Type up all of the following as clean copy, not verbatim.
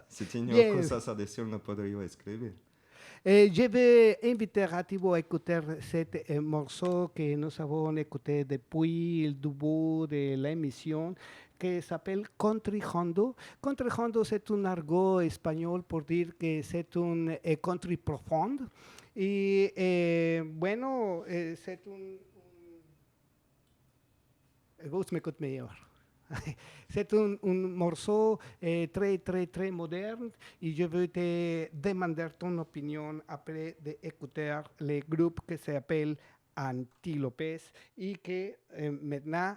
Si tiene Bien. cosas a decir, no podría escribir. Je vais inviter Rativo à écouter cet morceau que nous avons écouté depuis le début de l'émission, qui s'appelle Country Hondo. Country Hondo, c'est un argot espagnol pour dire que c'est un country profonde. Y bueno, c'est Agosto m'écoute meilleur. C'est un morceau très, très, très moderne et je veux te demander ton opinion après d'écouter le groupe qui s'appelle Antilopes et que maintenant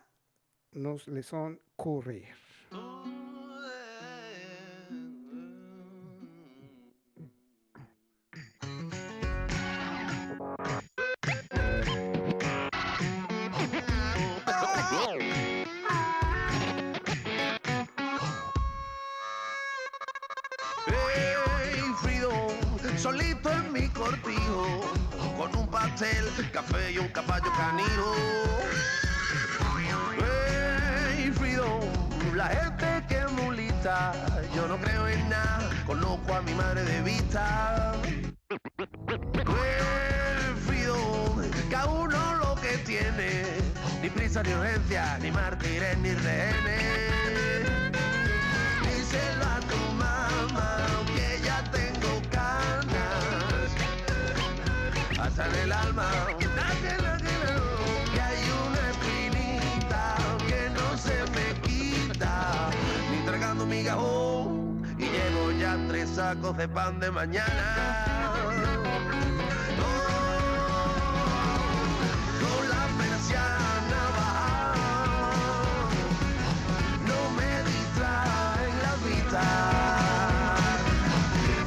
nous laissons courir. Solito en mi cortijo, con un pastel, café y un caballo canino. Hey, Frido, la gente que es mulita, yo no creo en nada, conozco a mi madre de vista. Hey, Frido, cada uno lo que tiene, ni prisa ni urgencia, ni mártires ni rehenes. Díselo a tu mamá que ya tengo ganas, hasta en el alma, que hay una espinita que no se me quita, ni tragando migajón, y llevo ya 3 sacos de pan de mañana. Con la persiana baja, no me distrae la vista.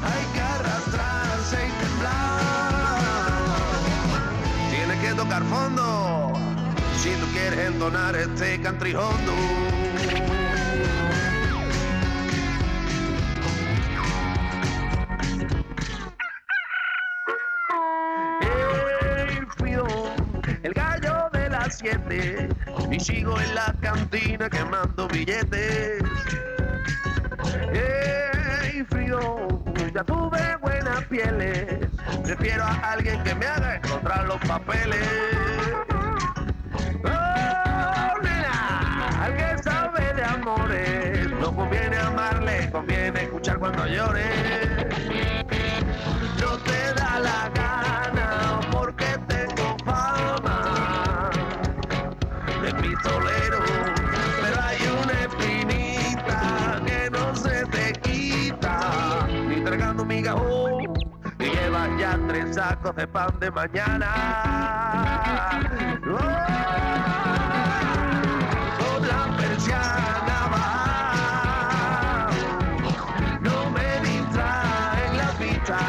Hay que arrastrarse y temblar. Tienes que tocar fondo si tú quieres entonar este country hondo. Hey, Fido, el gallo de las 7 y sigo en la cantina quemando billetes. Hey, Frido, ya tuve buenas pieles, prefiero a alguien que me haga encontrar los papeles. Oh, nena, al que sabe de amores, no conviene amarle, conviene escuchar cuando llore. No te da la gana porque tengo fama de pistolero, pero hay una espinita que no se te quita, ni tragando migajón, y llevas ya 3 sacos de pan de mañana. Con la persiana baja, no me distrae la pista.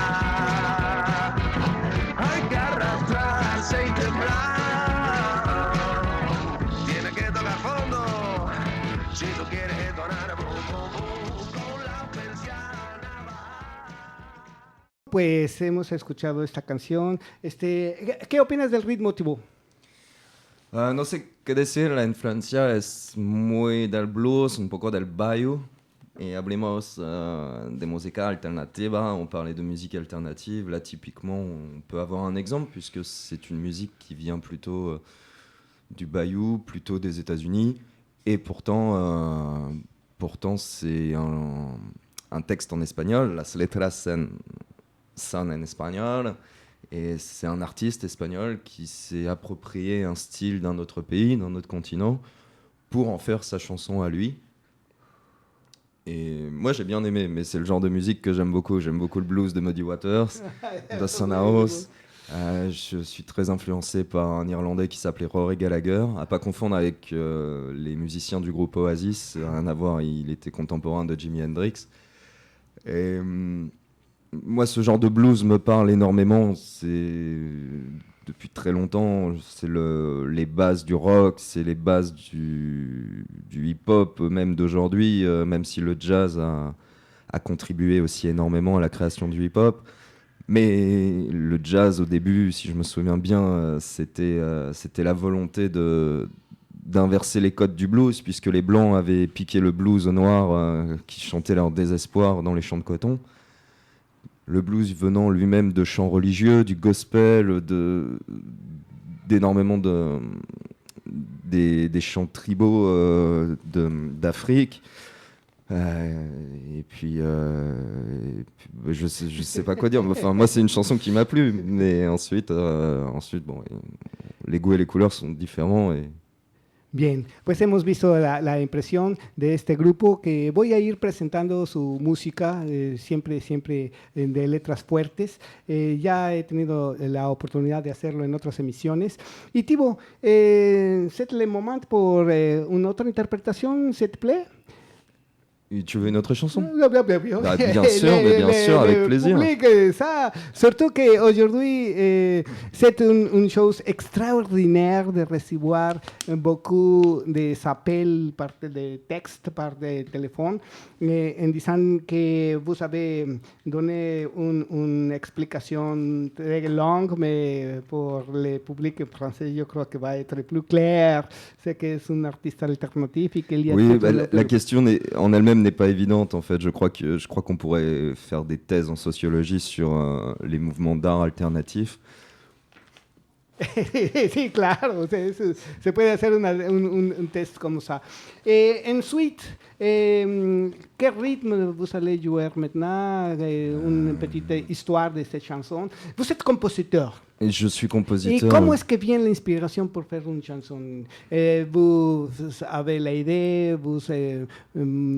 Hay que arrastrarse y temblar. Tiene que tocar fondo si tú quieres entonar con la persiana baja. Pues hemos escuchado esta canción. ¿Qué opinas del ritmo, Thibaut? No sé qué decir, la influencia es muy del blues, un poco del bayou. Et hablemos de música alternativa, on parlait de musique alternative. Là, typiquement, on peut avoir un exemple, puisque c'est une musique qui vient plutôt du bayou, plutôt des États-Unis. Et pourtant c'est un texte en espagnol. Las letras son en espagnol. Et c'est un artiste espagnol qui s'est approprié un style d'un autre pays, d'un autre continent, pour en faire sa chanson à lui. Et moi j'ai bien aimé, mais c'est le genre de musique que j'aime beaucoup. J'aime beaucoup le blues de Muddy Waters, de Sonaos. Je suis très influencé par un Irlandais qui s'appelait Rory Gallagher, à pas confondre avec les musiciens du groupe Oasis, rien à voir, il était contemporain de Jimi Hendrix. Et moi ce genre de blues me parle énormément, c'est depuis très longtemps, c'est les bases du rock, c'est les bases du hip-hop même d'aujourd'hui, même si le jazz a contribué aussi énormément à la création du hip-hop. Mais le jazz au début, si je me souviens bien, c'était la volonté de d'inverser les codes du blues, puisque les Blancs avaient piqué le blues aux Noirs qui chantaient leur désespoir dans les champs de coton. Le blues venant lui-même de chants religieux, du gospel, d'énormément des chants tribaux d'Afrique. Et puis, je sais pas quoi dire. Enfin, moi, c'est une chanson qui m'a plu, mais ensuite, bon, les goûts et les couleurs sont différents. Bien, pues hemos visto la impresión de este grupo que voy a ir presentando su música, siempre de letras fuertes. Ya he tenido la oportunidad de hacerlo en otras emisiones. Y Thibaut, c'est le moment pour une autre interprétation, s'il te plaît? Et tu veux une autre chanson? Bien sûr, avec plaisir. Public, ça. Surtout qu'aujourd'hui, c'est une chose extraordinaire de recevoir beaucoup d'appels par de textes, par de téléphone, en disant que vous avez donné une explication très longue, mais pour le public français, je crois que va être plus clair. C'est que c'est un artiste alternatif et qu'il y a... Oui, la question en elle-même n'est pas évidente en fait. Je crois qu'on pourrait faire des thèses en sociologie sur les mouvements d'art alternatifs. Sí, claro, se puede hacer un test comme ça. Et ensuite, quel rythme vous allez jouer maintenant? Une petite histoire de cette chanson. Vous êtes compositeur. Et je suis compositeur. Et comment est-ce que vient l'inspiration pour faire une chanson? Vous avez l'idée, vous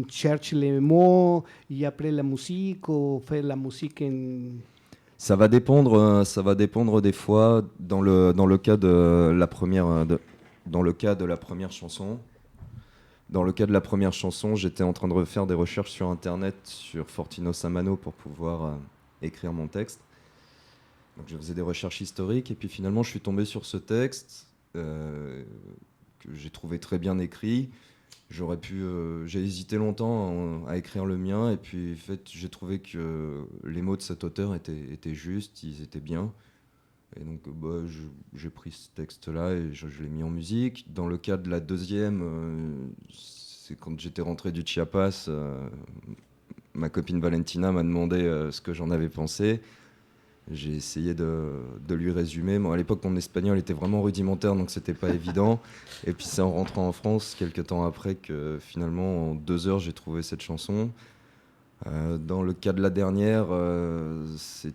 cherchez les mots, et après la musique, ou faire la musique en... Ça va dépendre des fois. Dans le cas de la première chanson. Dans le cas de la première chanson, j'étais en train de refaire des recherches sur Internet sur Fortino Samano pour pouvoir écrire mon texte. Donc je faisais des recherches historiques et puis finalement je suis tombé sur ce texte que j'ai trouvé très bien écrit. J'ai hésité longtemps à écrire le mien et puis en fait j'ai trouvé que les mots de cet auteur étaient justes, ils étaient bien. Et donc j'ai pris ce texte-là et je l'ai mis en musique. Dans le cas de la deuxième, c'est quand j'étais rentré du Chiapas, ma copine Valentina m'a demandé ce que j'en avais pensé. J'ai essayé de lui résumer. Bon, à l'époque, mon espagnol était vraiment rudimentaire, donc c'était pas évident. Et puis c'est en rentrant en France, quelques temps après, que finalement, en 2 heures, j'ai trouvé cette chanson. Dans le cas de la dernière, c'est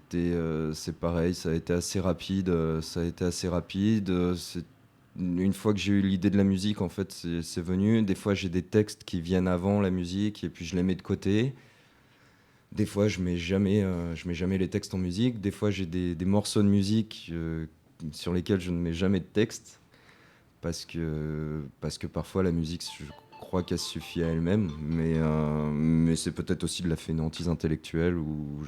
pareil, ça a été assez rapide. Une fois que j'ai eu l'idée de la musique, en fait, c'est venu. Des fois, j'ai des textes qui viennent avant la musique et puis je les mets de côté. Des fois, je mets jamais les textes en musique. Des fois, j'ai des morceaux de musique sur lesquels je ne mets jamais de texte parce que parfois la musique, je crois qu'elle se suffit à elle-même. Mais c'est peut-être aussi de la fainéantise intellectuelle ou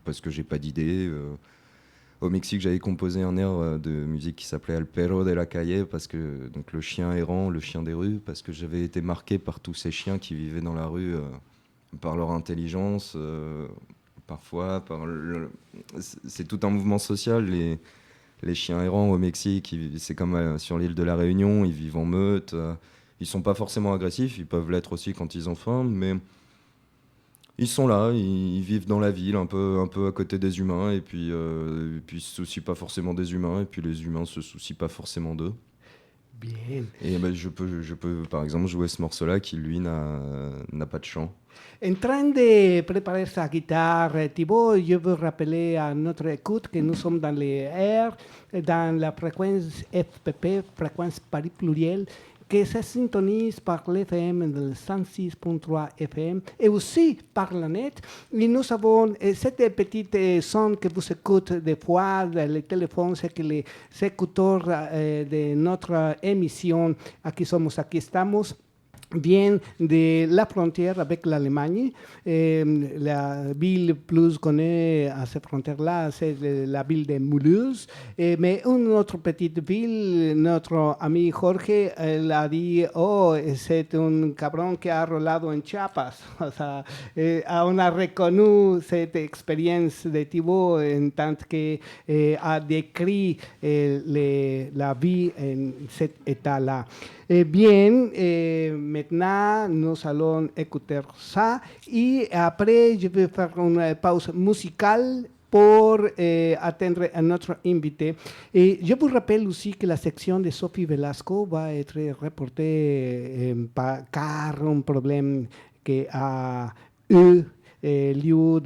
parce que j'ai pas d'idée. Au Mexique, j'avais composé un air de musique qui s'appelait El Perro de la Calle, donc le chien errant, le chien des rues, parce que j'avais été marqué par tous ces chiens qui vivaient dans la rue. Par leur intelligence, parfois, c'est tout un mouvement social. Les chiens errants au Mexique, c'est comme sur l'île de la Réunion, ils vivent en meute. Ils sont pas forcément agressifs, ils peuvent l'être aussi quand ils ont faim, mais ils sont là, ils vivent dans la ville, un peu à côté des humains, et puis ils se soucient pas forcément des humains, et puis les humains se soucient pas forcément d'eux. Bien. Et je peux par exemple jouer ce morceau-là qui lui n'a pas de chant. En train de préparer sa guitare, Thibaut, je veux rappeler à notre écoute que nous sommes dans les airs, dans la fréquence FPP, fréquence Paris pluriel, que se sintonise par l'FM de 106.3 FM et aussi par la net. Et nous avons cette petite son que vous écoutez des fois, le téléphone, c'est que les écouteurs de notre émission Aquí Somos Aquí, Estamos. vient de la frontière avec l'Allemagne. La ville plus connue à cette frontière-là, c'est la ville de Mulhouse. Mais une autre petite ville, notre ami Jorge, elle a dit, oh, c'est un cabron qui a rolado en Chiapas. O sea, on a reconnu cette expérience de Thibaut en tant que a décrit la vie en cet état-là. Bien, maintenant, nous allons écouter ça et après, je vais faire une pause musicale pour atteindre à notre invité. Et je vous rappelle aussi que la section de Sophie Velasco va être reportée car un problème qui a eu lieu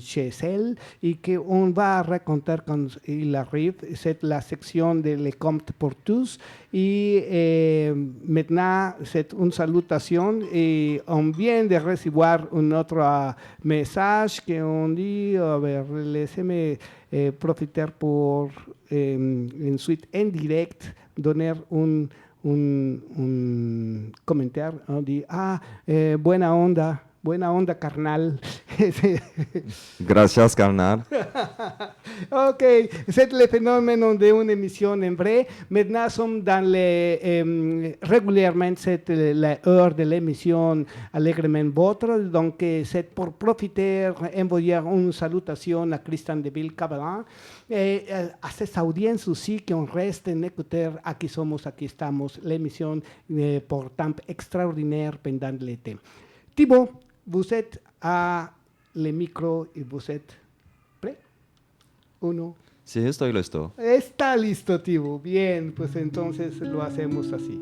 chez elle et qu'on va raconter quand il arrive. C'est la section de Les Comptes pour tous. Et maintenant, c'est une salutation et on vient de recevoir un autre message qu'on dit, a ver, laissez-moi profiter pour ensuite en direct donner un commentaire. On dit, buena onda, carnal. Gracias, carnal. Ok, c'est le phénomène d'une émission en vrai. Maintenant, nous sommes dans régulièrement, c'est l'heure de l'émission Allègrement Votre. Donc, c'est pour profiter, envoyer une salutation à Christian de Ville-Cabelin et à ces audiences aussi qui restent en écouter Aquí Somos Aquí, Estamos, l'émission pour temps extraordinaire pendant l'été. Thibaut, vous êtes à le micro y vous êtes prêt? Uno. Sí, estoy listo. Está listo, Thibaut. Bien, pues entonces lo hacemos así.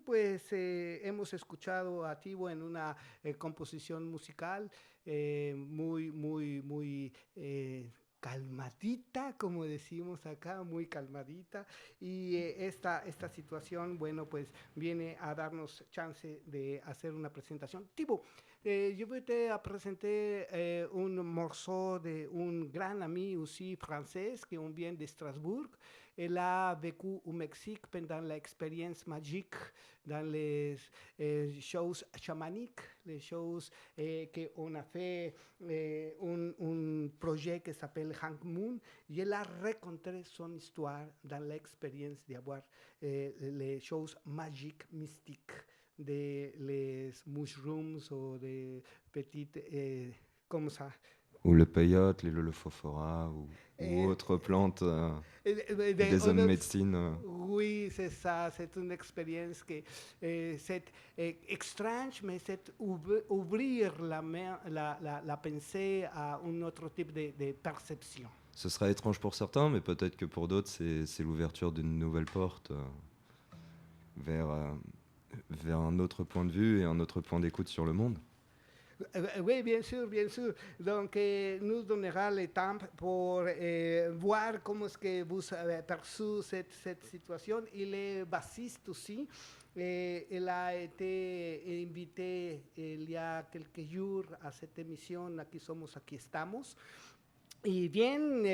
Pues hemos escuchado a Thibaut en una composición musical muy calmadita, como decimos acá, muy calmadita. Y esta situación, bueno, pues viene a darnos chance de hacer una presentación. Thibaut, je vais te présenter un morceau d'un grand ami aussi français qui vient de Strasbourg. Elle a vécu au Mexique pendant l'expérience magique dans les choses chamaniques, les choses qu'on a fait un projet qui s'appelle Hank Moon, et elle a raconté son histoire dans l'expérience d'avoir les choses magiques, mystiques, des les mushrooms ou des petites, comme ça, Ou le peyote, le leucophora ou autres plantes des hommes de médecine. Oui, c'est ça, c'est une expérience que c'est étrange, mais c'est ouvrir la pensée à un autre type de perception. Ce sera étrange pour certains, mais peut-être que pour d'autres, c'est l'ouverture d'une nouvelle porte vers un autre point de vue et un autre point d'écoute sur le monde. Oui, bien sûr, bien sûr. Donc, nous donnera le temps pour voir comment est-ce que vous avez perçu cette situation. Il est bassiste aussi. Il a été invité il y a quelques jours à cette émission Aquí Somos Aquí, Estamos. Y bien,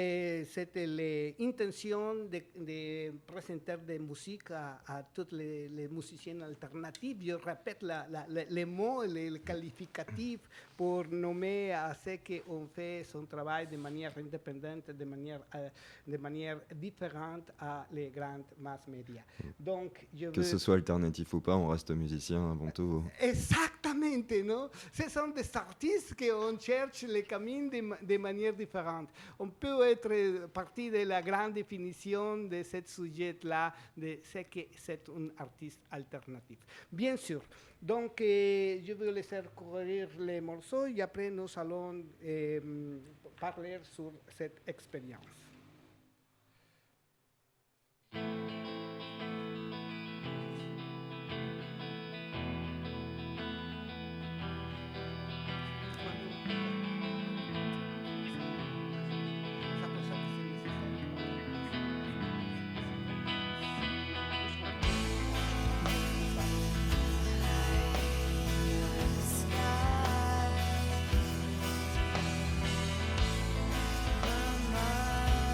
c'était l'intention de présenter de musique à tous les musiciens alternatifs. Je répète les mots, les qualificatifs pour nommer à ceux qui ont fait son travail de manière indépendante, de manière différente à les grandes mass médias. Donc, que ce soit alternatif ou pas, on reste musicien avant tout. Exactement, non? Ce sont des artistes qu'on cherche les camins de manière différente. On peut être parti de la grande définition de ce sujet-là, de ce que c'est un artiste alternatif. Bien sûr. Donc, je vais laisser courir les morceaux et après nous allons parler sur cette expérience. Sky, my mind.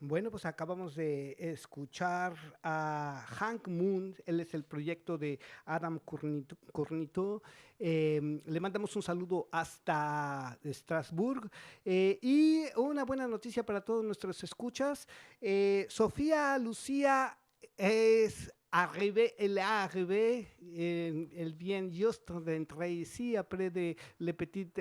Bueno, pues acabamos de escuchar a Hank Moon, él es el proyecto de Adam Cornito. Le mandamos un saludo hasta Estrasburgo y una buena noticia para todos nuestros escuchas. Sofía Lucía est elle est arrivée, elle vient juste d'entrer ici après les petites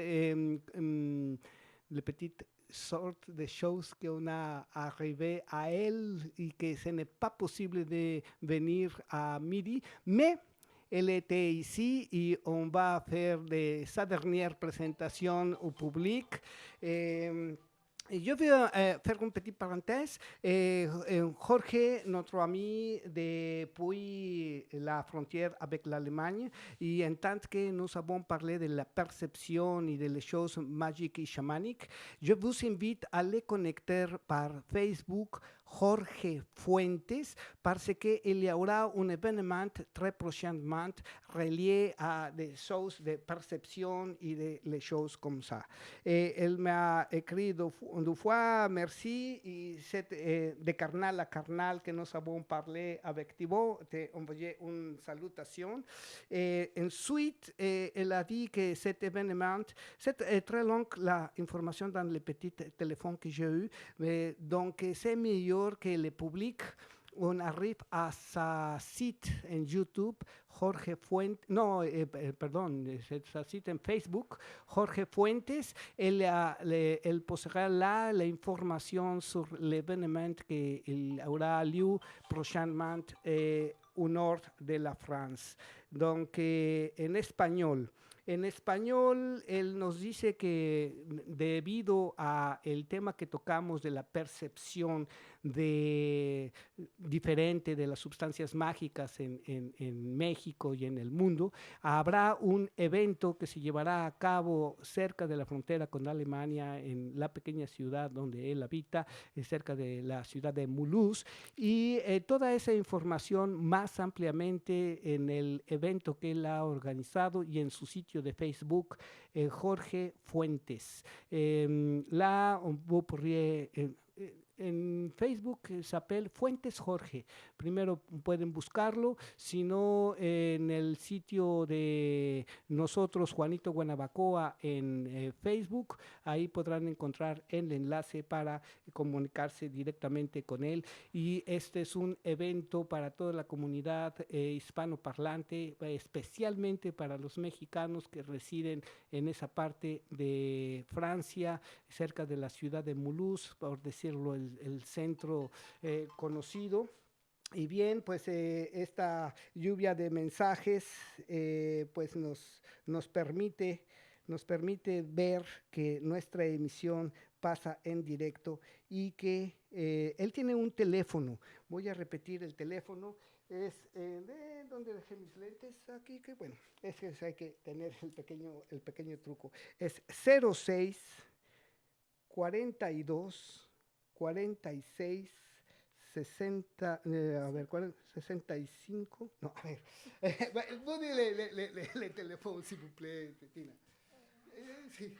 sortes de choses qu'on a arrivé à elle et que ce n'est pas possible de venir à midi, mais elle était ici et on va faire sa dernière présentation au public. Je vais faire une petite parenthèse. Jorge, notre ami depuis la frontière avec l'Allemagne, et en tant que nous avons parlé de la perception et des choses magiques et chamaniques, je vous invite à les connecter par Facebook Jorge Fuentes parce qu'il y aura un événement très prochainement relié à des choses de perception et des choses comme ça. Elle m'a écrit deux fois, merci, et c'est de carnal à carnal que nous avons parlé avec Thibaut, t'ai envoyé une salutation. Et ensuite, elle a dit que cet événement, c'est très long l'information dans le petit téléphone que j'ai eu, mais donc c'est meilleur que le public. On arrive à sa site en YouTube, Jorge Fuentes, pardon, c'est sa site en Facebook, Jorge Fuentes. Elle posera là l'information sur l'événement qui aura lieu prochainement au nord de la France. Donc, en español. En español, él nos dice que debido a el tema que tocamos de la percepción diferente de las sustancias mágicas en México y en el mundo, habrá un evento que se llevará a cabo cerca de la frontera con Alemania, en la pequeña ciudad donde él habita, cerca de la ciudad de Mulhouse, y toda esa información más ampliamente en el evento que él ha organizado y en su sitio de Facebook, Jorge Fuentes. Là, vous pourriez en Facebook s'appelle Fuentes Jorge. Primero pueden buscarlo, si no en el sitio de nosotros, Juanito Guanabacoa, en Facebook, ahí podrán encontrar el enlace para comunicarse directamente con él. Y este es un evento para toda la comunidad hispanoparlante, especialmente para los mexicanos que residen en esa parte de Francia, cerca de la ciudad de Mulhouse, por decirlo, el centro conocido. Y bien, pues esta lluvia de mensajes pues nos permite ver que nuestra emisión pasa en directo y que él tiene un teléfono. Voy a repetir el teléfono. Es ¿dónde dejé mis lentes? Aquí, que bueno, es que hay que tener el pequeño truco. Es 06 42 46 60, a ver, 65, no, a ver, le teléfono, s'il vous plaît, Tina. Sí.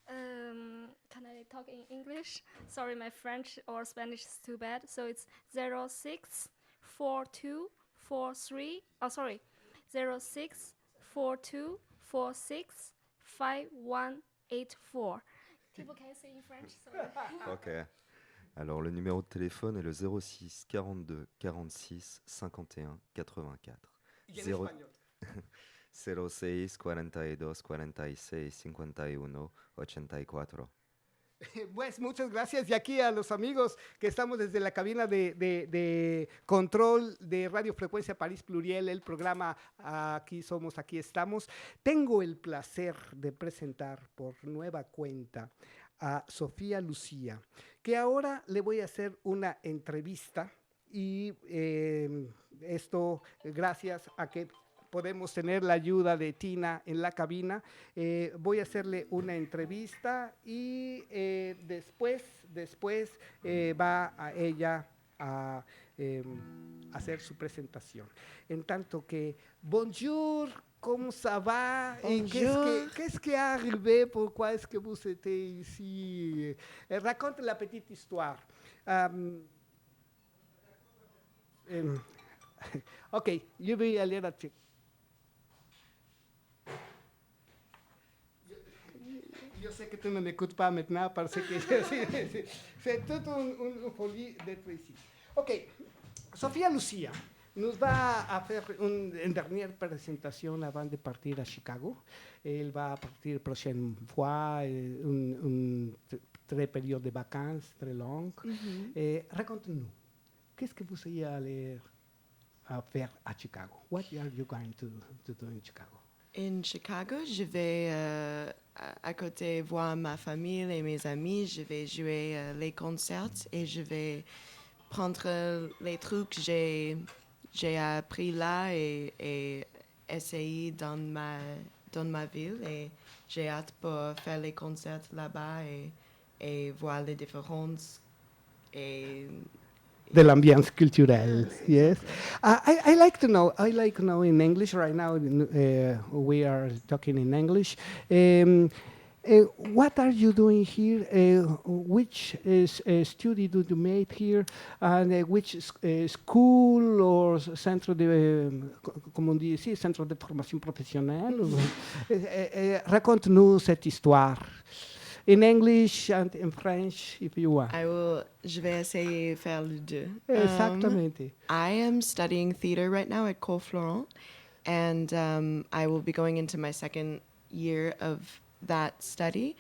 Can I talk in English? Sorry, my French or Spanish is too bad. So it's 06 42 43, 06 42 46 5184. People can say in French, sorry. Ok. Alors, le numéro de téléphone est le 06 42 46 51 84. Y en español. 06 42 46 51 84. Pues muchas gracias, y aquí a los amigos que estamos desde la cabina de control de Radio Frecuencia París Pluriel, el programa Aquí Somos, Aquí Estamos. Tengo el placer de presentar por nueva cuenta a Sofía Lucía, que ahora le voy a hacer una entrevista, y esto gracias a que podemos tener la ayuda de Tina en la cabina. Voy a hacerle una entrevista y después va a ella a hacer su presentación. En tanto que, bonjour, comment ça va? Et qu'est-ce qui est arrivé? Pourquoi est-ce que vous étiez ici? Raconte la petite histoire. Ok, je vais aller là-dessus. Je sais que tu ne m'écoutes pas maintenant parce que c'est toute une folie d'être ici. Ok, Sofía Lucía nos va a hacer une dernière présentation avant de partir à Chicago. Elle va partir la prochaine fois, une très période de vacances très longue. Raconte-nous, qu'est-ce que vous allez aller faire à Chicago? What are you going to do in Chicago? In Chicago, je vais à côté voir ma famille et mes amis. Je vais jouer les concerts et je vais prendre les trucs que j'ai appris là et essayer dans ma ville. Et j'ai hâte pour faire les concerts là-bas et voir les différences et de l'ambiance culturelle, yes. I like to know in English right now, we are talking in English. What are you doing here? Which study do you make here? And which school or centre de, comment on dit ici, centre de formation professionnelle? Raconte-nous cette histoire. In English and in French, if you want. Je vais essayer de faire les deux. Exactamente. I am studying theater right now at Florent, and I will be going into my second year of that study.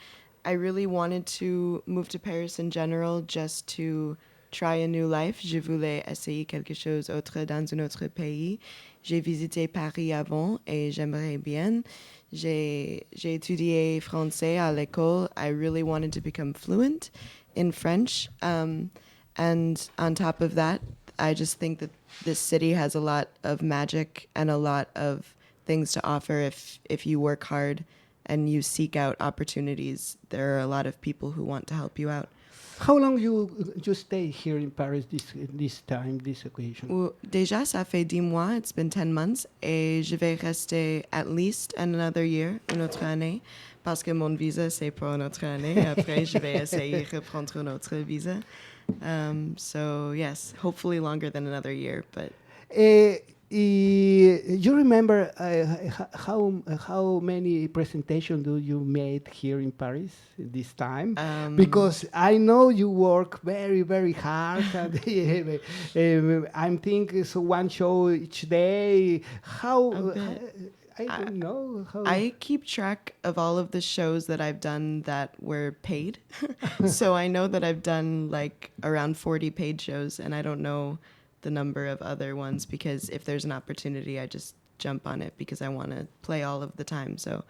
I really wanted to move to Paris in general just to try a new life. Je voulais essayer quelque chose d'autre dans un autre pays. J'ai visité Paris avant et j'aimerais bien. J'ai étudié français à l'école. I really wanted to become fluent in French. And on top of that, I just think that this city has a lot of magic and a lot of things to offer if you work hard and you seek out opportunities. There are a lot of people who want to help you out. How long you stay here in Paris this occasion? Déjà, ça fait 10 mois. It's been 10 months. Et je vais rester at least another year, une autre année, parce que mon visa, c'est pour une autre année. Après, je vais essayer de reprendre une autre visa. So, yes, hopefully longer than another year. But you remember how many presentations do you made here in Paris this time? Because I know you work very, very hard. And, I'm thinking so one show each day. I don't know. I keep track of all of the shows that I've done that were paid. So I know that I've done like around 40 paid shows, and I don't know the number of other ones because if there's an opportunity, I just jump on it because I want to play all of the time. So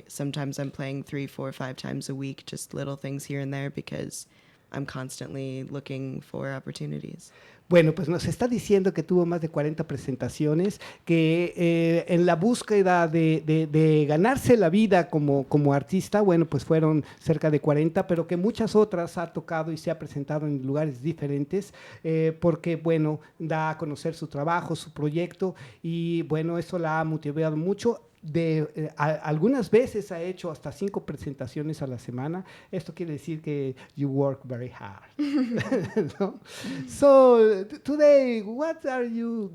sometimes I'm playing 3, 4, 5 times a week, just little things here and there because I'm constantly looking for opportunities. Bueno, pues nos está diciendo que tuvo más de 40 presentaciones, que en la búsqueda de ganarse la vida como artista, bueno, pues fueron cerca de 40, pero que muchas otras ha tocado y se ha presentado en lugares diferentes, porque, bueno, da a conocer su trabajo, su proyecto, y, bueno, eso la ha motivado mucho. Algunas veces ha hecho hasta 5 presentaciones a la semana. Esto quiere decir que you work very hard. ¿No? So today, what are you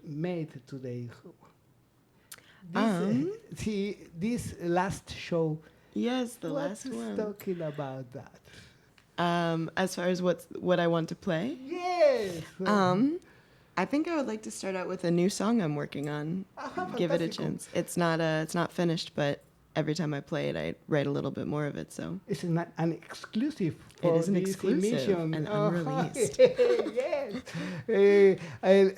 made today? This last show. Yes, the last one. What's talking about that? As far as what I want to play? Yes. I think I would like to start out with a new song I'm working on. Give it a chance. It's not finished, but every time I play it, I write a little bit more of it. So it's not an exclusive for it is an this exclusive emission. and unreleased. Yes.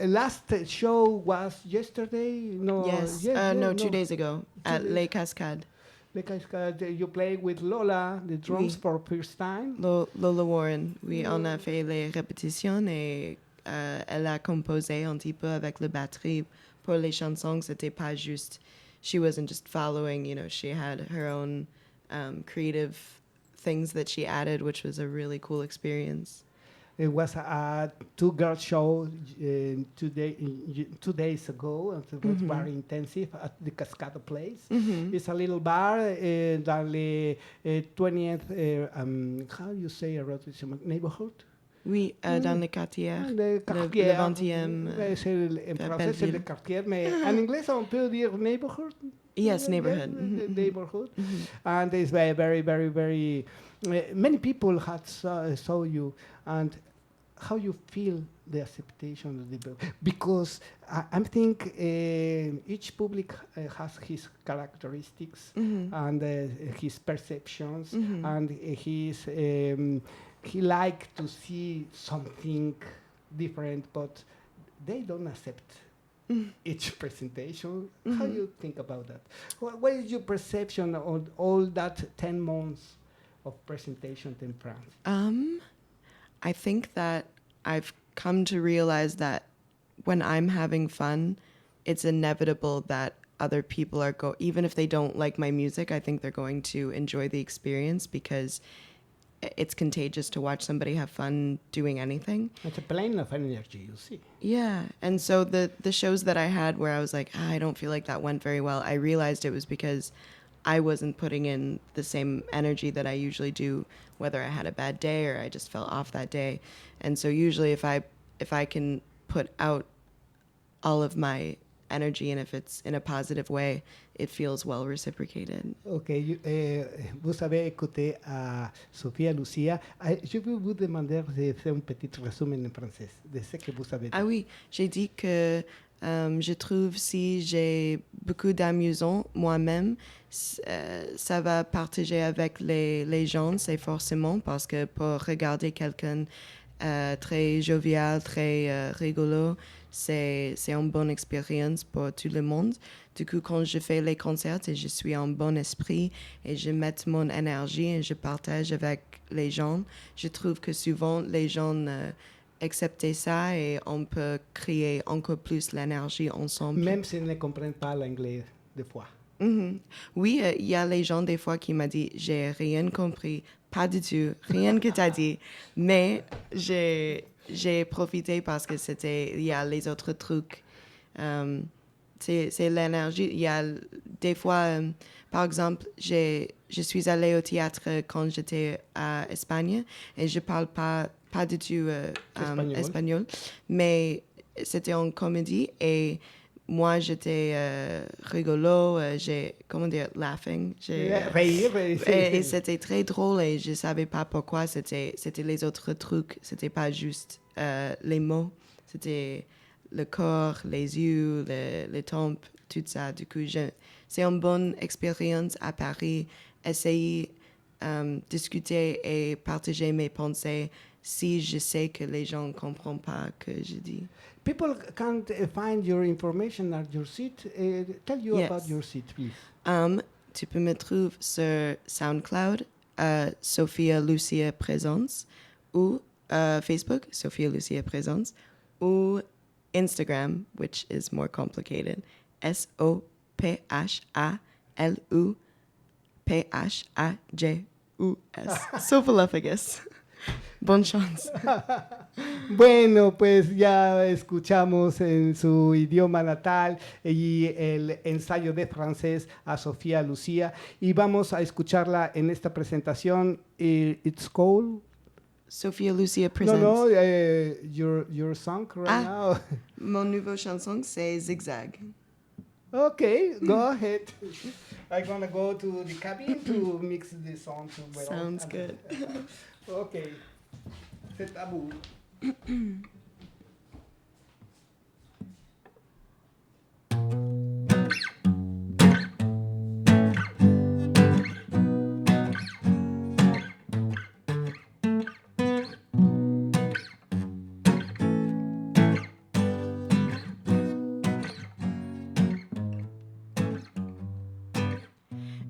Last show was yesterday. No. Yes. No, 2 days ago at Les Cascades. You play with Lola, the drums for first time. Lola Warren. Oui, on a fait les répétitions et elle a composé un petit peu avec la batterie pour les chansons. C'était pas juste, she wasn't just following, she had her own creative things that she added, which was a really cool experience. It was a two-girl show 2 days ago, and it was very intensive at the Cascada Place. It's a little bar dans les 20th, how you say arrondissement, neighborhood? Oui, dans le quartier, Le quartier. le 20e. En français, c'est le quartier, mais en anglais, on peut dire neighborhood? Yes, neighborhood. Neighborhood. And it's very, very, very, very... many people had saw you, and how you feel the acceptation of the book, because I think each public has his characteristics and his perceptions, and he like to see something different, but they don't accept each presentation. How do you think about that? What is your perception on all that 10 months of presentations in France? I think that I've come to realize that when I'm having fun, it's inevitable that other people are even if they don't like my music, I think they're going to enjoy the experience because it's contagious to watch somebody have fun doing anything. It's a plane of energy, you see. Yeah, and so the shows that I had where I was like, I don't feel like that went very well, I realized it was because I wasn't putting in the same energy that I usually do, whether I had a bad day or I just fell off that day. And so usually if I can put out all of my energy, and if it's in a positive way, it feels well reciprocated. Ok, vous avez écouté à Sophia Lucia. Je vais vous demander de faire un petit résumé en français de ce que vous avez dit. Ah oui, j'ai dit que je trouve si j'ai beaucoup d'amusant moi-même, ça va partager avec les gens, c'est forcément parce que pour regarder quelqu'un très jovial, très rigolo, c'est une bonne expérience pour tout le monde. Du coup, quand je fais les concerts et je suis en bon esprit et je mets mon énergie et je partage avec les gens, je trouve que souvent les gens acceptent ça et on peut créer encore plus l'énergie ensemble. Même s'ils ne comprennent pas l'anglais, des fois. Oui, il y a les gens des fois qui m'ont dit « j'ai rien compris, pas du tout, rien que tu as dit », mais j'ai profité parce que il y a les autres trucs. C'est l'énergie. Il y a des fois, par exemple, je suis allée au théâtre quand j'étais à Espagne et je parle pas du tout espagnol, mais c'était en comédie et moi j'étais rigolo, comment dire, laughing, Rire. et c'était très drôle et je savais pas pourquoi, c'était les autres trucs, c'était pas juste les mots, c'était le corps, les yeux, les tempes, tout ça. Du coup, c'est une bonne expérience à Paris, essayer discuter et partager mes pensées si je sais que les gens ne comprennent pas ce que je dis. People can't find your information at your site. Tell you Yes. about your site, please. Tu peux me trouver sur SoundCloud, Sophia Lucia Présence, ou Facebook, Sophia Lucia Présence, ou Instagram, which is more complicated, SOPHALUPHAJUS. Sophalophagus. Bonne chance. Bueno, pues ya escuchamos en su idioma natal y el ensayo de francés a Sofía Lucía y vamos a escucharla en esta presentación. It's called Sophia Lucia Présence. No, your song right now. Mon nouveau chanson, c'est Zigzag. Okay, go ahead. I'm gonna go to the cabin to mix the song. Sounds good. Okay, c'est à vous.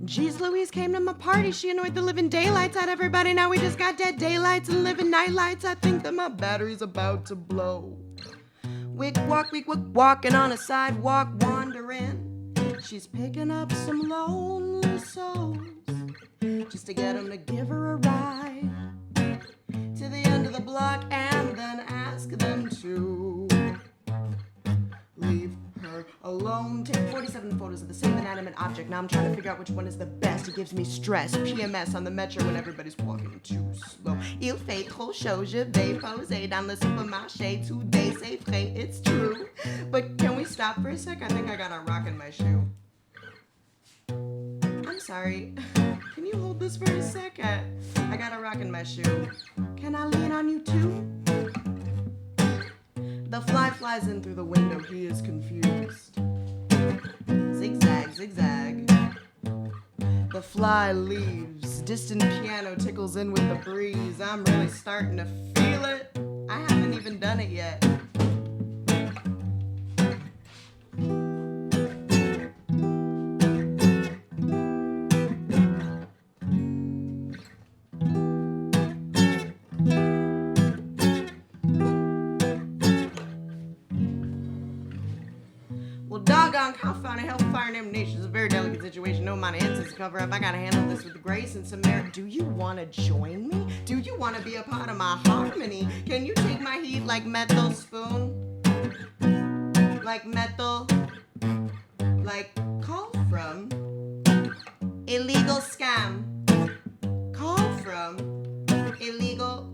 Jeez Louise came to my party, she annoyed the living daylights out of everybody. Now we just got dead daylights and living nightlights. I think that my battery's about to blow. Wick walk, walking on a sidewalk, wandering. She's picking up some lonely souls just to get them to give her a ride to the end of the block and ask them to leave her alone. Take 47 photos of the same inanimate object. Now I'm trying to figure out which one is the best. It gives me stress. PMS on the metro when everybody's walking too slow. Il fait trop chaud. Je vais poser dans le supermarché. Today c'est frais. It's true. But can we stop for a sec? I think I got a rock in my shoe. I'm sorry. Can you hold this for a sec? I got a rock in my shoe. Can I lean on you too? The fly flies in through the window. He is confused. Zigzag, zigzag. The fly leaves. Distant piano tickles in with the breeze. I'm really starting to feel it. I haven't even done it yet. Confound and hellfire and damnation is a very delicate situation. No amount of incense to cover up. I gotta handle this with the grace and some merit. Do you wanna join me? Do you wanna be a part of my harmony? Can you take my heat like metal spoon? Like metal? Like call from? Illegal scam. Call from? Illegal.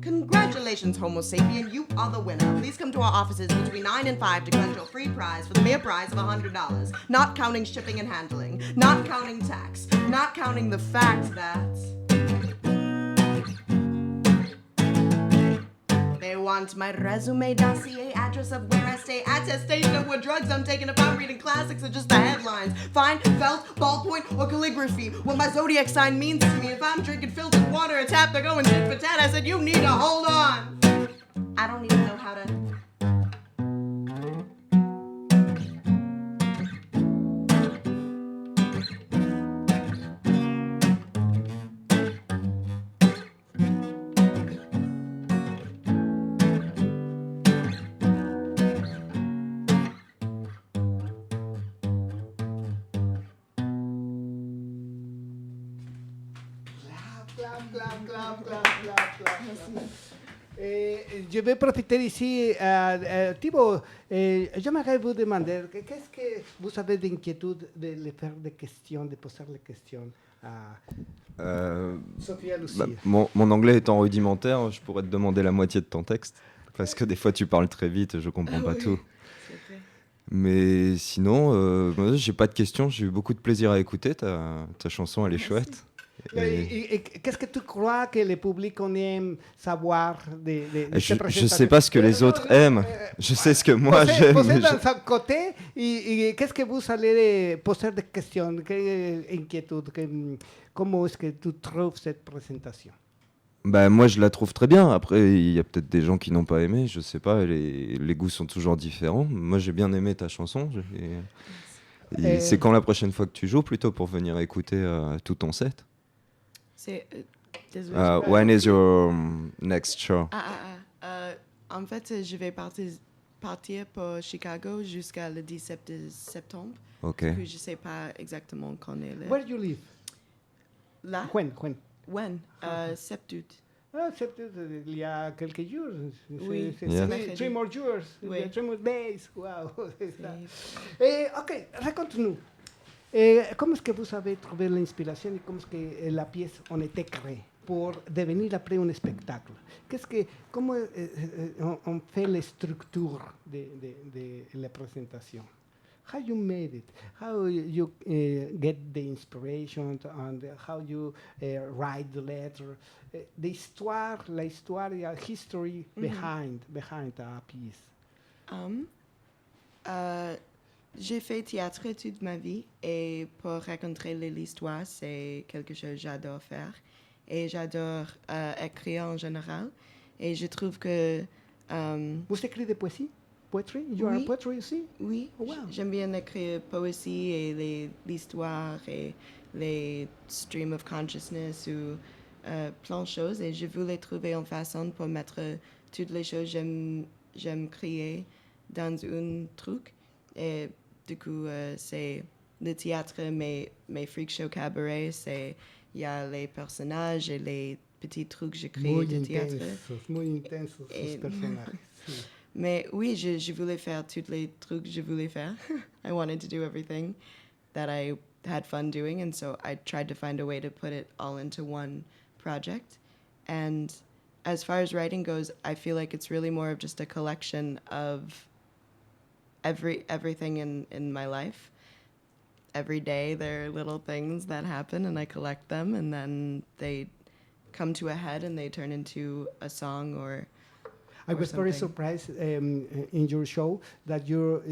Congratulations, Homo sapien, you are the winner. Please come to our offices between 9 and 5 to collect your free prize for the mere price of $100. Not counting shipping and handling, not counting tax, not counting the fact that they want my resume, dossier, address of where I stay, attestation of what drugs I'm taking, if I'm reading classics or just the headlines. Fine, felt, ballpoint, or calligraphy. What my zodiac sign means to me. If I'm drinking filtered water, a tap, they're going tit for tat. I said, you need to hold on. I don't even know how to. Je vais profiter ici, Thibaut, j'aimerais vous demander, qu'est-ce que vous avez d'inquiétude de faire des questions, de poser les questions à Sophia Lucia? Mon anglais étant rudimentaire, je pourrais te demander la moitié de ton texte, parce que des fois tu parles très vite et je comprends pas tout. Mais sinon, moi, j'ai pas de questions, j'ai eu beaucoup de plaisir à écouter, ta chanson elle est chouette. Et qu'est-ce que tu crois que le public aime savoir de je ne sais pas ce que les autres aiment, je sais ce que moi j'aime. Posez dans son côté et qu'est-ce que vous allez poser des questions, quelle inquiétude, comment est-ce que tu trouves cette présentation? Moi je la trouve très bien, après il y a peut-être des gens qui n'ont pas aimé, je sais pas, les goûts sont toujours différents. Moi j'ai bien aimé ta chanson. C'est quand la prochaine fois que tu joues plutôt pour venir écouter tout ton set? When is your next show? En fait, je vais partir pour Chicago jusqu'à le 17 septembre. Ok. Du coup, je ne sais pas exactement quand est le... Where do you live? Là? When? Septembre. Ah, septembre, il y a quelques jours. Oui. C'est 3 more jours. Oui. 3 more days. Wow. Ok, raconte-nous. Comment est-ce que vous avez trouvé l'inspiration et comment est-ce que la pièce a été créée pour devenir après un spectacle? Comment on fait la structure de la présentation? How you made it? How you get the inspiration and how you write the letter? La histoire, la history behind a piece. J'ai fait théâtre toute ma vie et pour raconter l'histoire, c'est quelque chose que j'adore faire. Et j'adore écrire en général. Et je trouve que... Vous écrivez des poésies? Poetry? You are a poetry aussi? Oui, oh, wow. J'aime bien écrire poésie et l'histoire et les stream of consciousness ou plein de choses. Et je voulais trouver une façon pour mettre toutes les choses que j'aime créer dans un truc. Et du coup, c'est le théâtre, mes freak show cabaret, il y a les personnages et les petits trucs que j'ai créés Muy de théâtre. muy intensos sus Et- personajes. Sí. Mais oui, je voulais faire tous les trucs que je voulais faire. I wanted to do everything that I had fun doing, and so I tried to find a way to put it all into one project. And as far as writing goes, I feel like it's really more of just a collection of everything in my life. Every day there are little things that happen, and I collect them, and then they come to a head and they turn into a song or I was very something. surprised in your show that you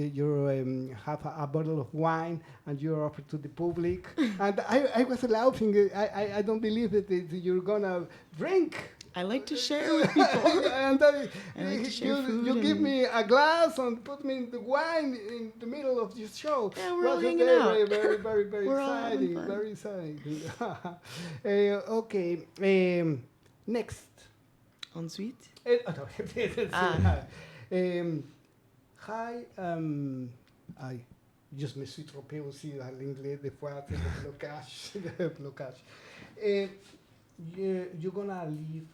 have a bottle of wine and you offer to the public. And I was laughing. I don't believe that you're gonna drink. I like to share with people. And I like to share food you give and- me a glass and put me in the wine in the middle of your show. Yeah, we're all Was hanging very, out. very We're all having exciting. fun. Very exciting. Okay. Next. Ensuite, Hi, I juste me suis trompé aussi à l'anglais des fois, c'est le blocage, le blocage. You're gonna leave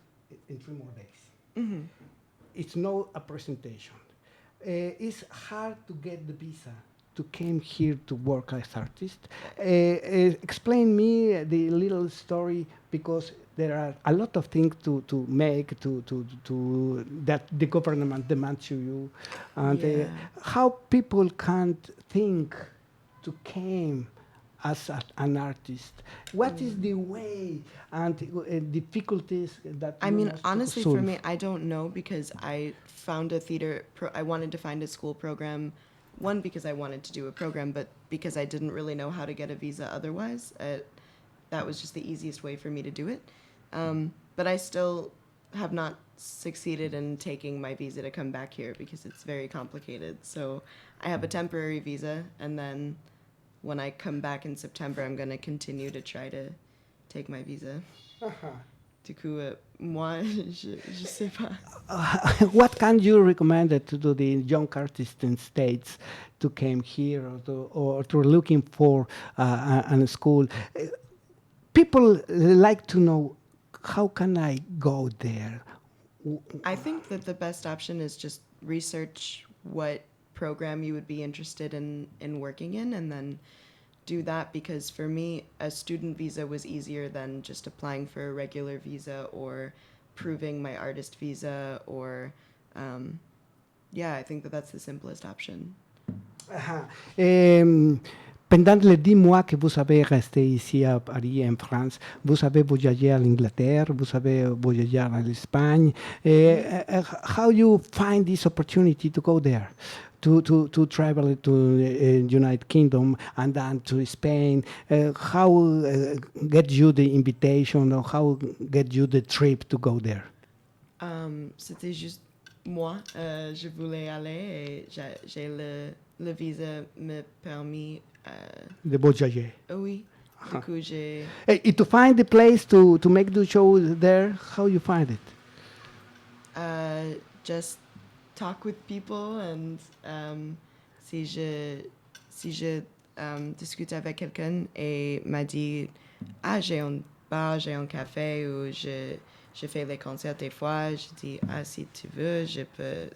in 3 more days. It's not a presentation. It's hard to get the visa to come here to work as artist. Explain me the little story, because there are a lot of things to make to that the government demands to you, and Yeah. how people can't think to come as an artist. What is the way and difficulties that I you mean, must honestly, for solve? me, I don't know, because I found a theater. I wanted to find a school program. One, because I wanted to do a program, but because I didn't really know how to get a visa otherwise. That was just the easiest way for me to do it. But I still have not succeeded in taking my visa to come back here, because it's very complicated. So I have a temporary visa, and then when I come back in September, I'm going to continue to try to take my visa. Du coup, moi, je sais pas. What can you recommend to the young artists in States to come here or to looking for a school? People like to know, how can I go there? I think that the best option is just research what program you would be interested in working in, and then do that, because for me, a student visa was easier than just applying for a regular visa or proving my artist visa, or I think that that's the simplest option. Pendant les 10 mois que vous avez resté ici à Paris, en France, vous avez voyagé à l'Angleterre, vous avez voyagé à l'Espagne. How you find this opportunity to go there? To travel to United Kingdom and then to Spain. How get you the invitation, or how get you the trip to go there? C'était juste moi. Je voulais aller, et j'ai le visa me permis. De voyager. Oui. Du coup, j'ai. To find the place to make the show there, how you find it? Just talk with people, and si je discute avec quelqu'un et m'a dit j'ai un bar, j'ai un café, ou je fais les concerts des fois, je dis si tu veux, je peux.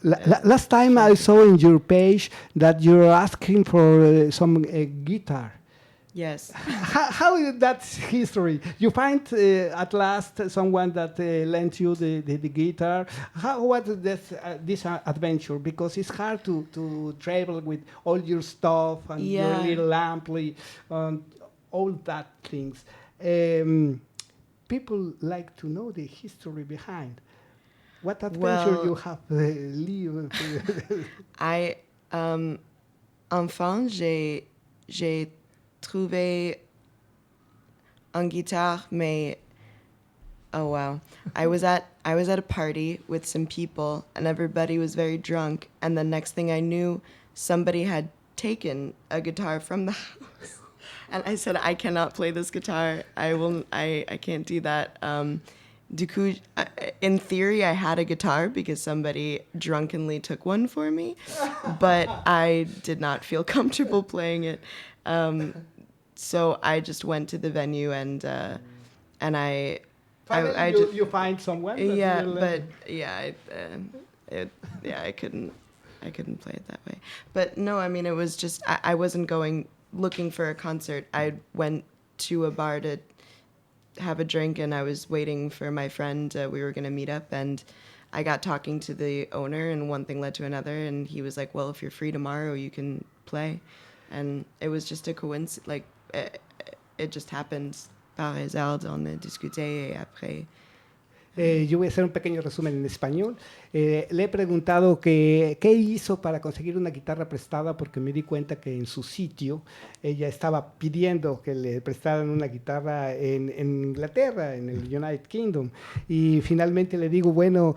Last time I saw in your page that you're asking for some guitar. Yes. How is that history? You find at last someone that lent you the guitar. How was this adventure? Because it's hard to travel with all your stuff and your little ampli and all that things. People like to know the history behind. What adventure you have lived? Enfant, j'ai trouvé une guitare, mais oh wow. I was at a party with some people, and everybody was very drunk, and the next thing I knew, somebody had taken a guitar from the house. And I said, I cannot play this guitar. I can't do that. Du coup, in theory, I had a guitar because somebody drunkenly took one for me, but I did not feel comfortable playing it. So I just went to the venue, and I Finally, you find someone. Yeah, will, but yeah, I couldn't play it that way. But no, I mean, it was just I wasn't looking for a concert. I went to a bar to have a drink, and I was waiting for my friend. We were gonna meet up, and I got talking to the owner, and one thing led to another, and he was like, "Well, if you're free tomorrow, you can play," and it was just a coincidence. Like it just happened. Par hasard, on a discuté et après. Yo voy a hacer un pequeño resumen en español. Le he preguntado qué hizo para conseguir una guitarra prestada, porque me di cuenta que en su sitio ella estaba pidiendo que le prestaran una guitarra en Inglaterra, en el United Kingdom. Y finalmente le digo, bueno,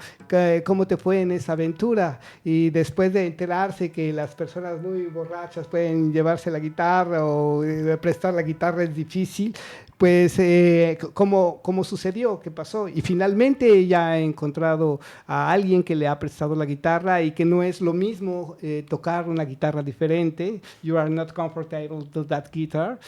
¿cómo te fue en esa aventura? Y después de enterarse que las personas muy borrachas pueden llevarse la guitarra o prestar la guitarra es difícil, pues ¿cómo sucedió? ¿Qué pasó? Y finalmente ella ha encontrado a alguien que le ha prestado la guitarra, y que no es lo mismo tocar una guitarra diferente. You are not comfortable to that guitar.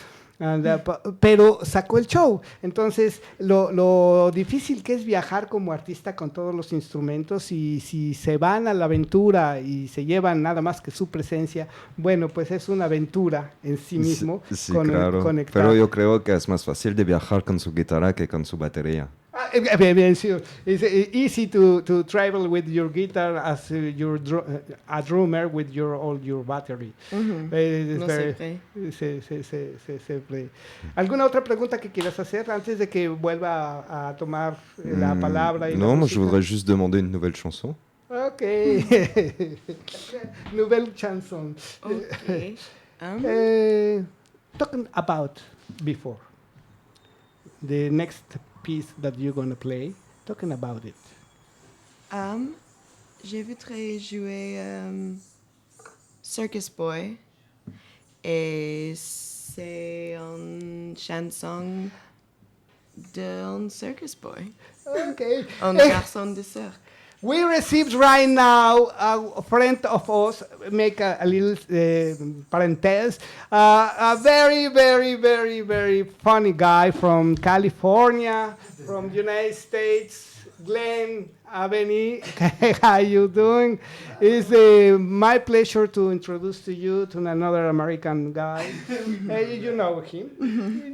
Pero sacó el show. Entonces, lo difícil que es viajar como artista con todos los instrumentos, y si se van a la aventura y se llevan nada más que su presencia, bueno, pues es una aventura en sí mismo. Sí, claro. Pero yo creo que es más fácil de viajar con su guitarra que con su batería. Bien, sure. It's easy to travel with your guitar as a drummer with all your battery. No siempre. ¿Alguna otra pregunta que quieras hacer antes de que vuelva a tomar la palabra? Non, je voudrais juste demander une nouvelle chanson. Ok. Nouvelle chanson. Okay. Talking about before. The next piece that you're going to play, talking about it. Je voudrais jouer Circus Boy, et c'est une chanson d'un Circus Boy. Okay. Un garçon de cirque. We received right now a friend of us, make a little parenthesis, a very, very, very, very funny guy from California, from the United States, Glenn Aveni. How you doing? It's my pleasure to introduce to you to another American guy. You know him.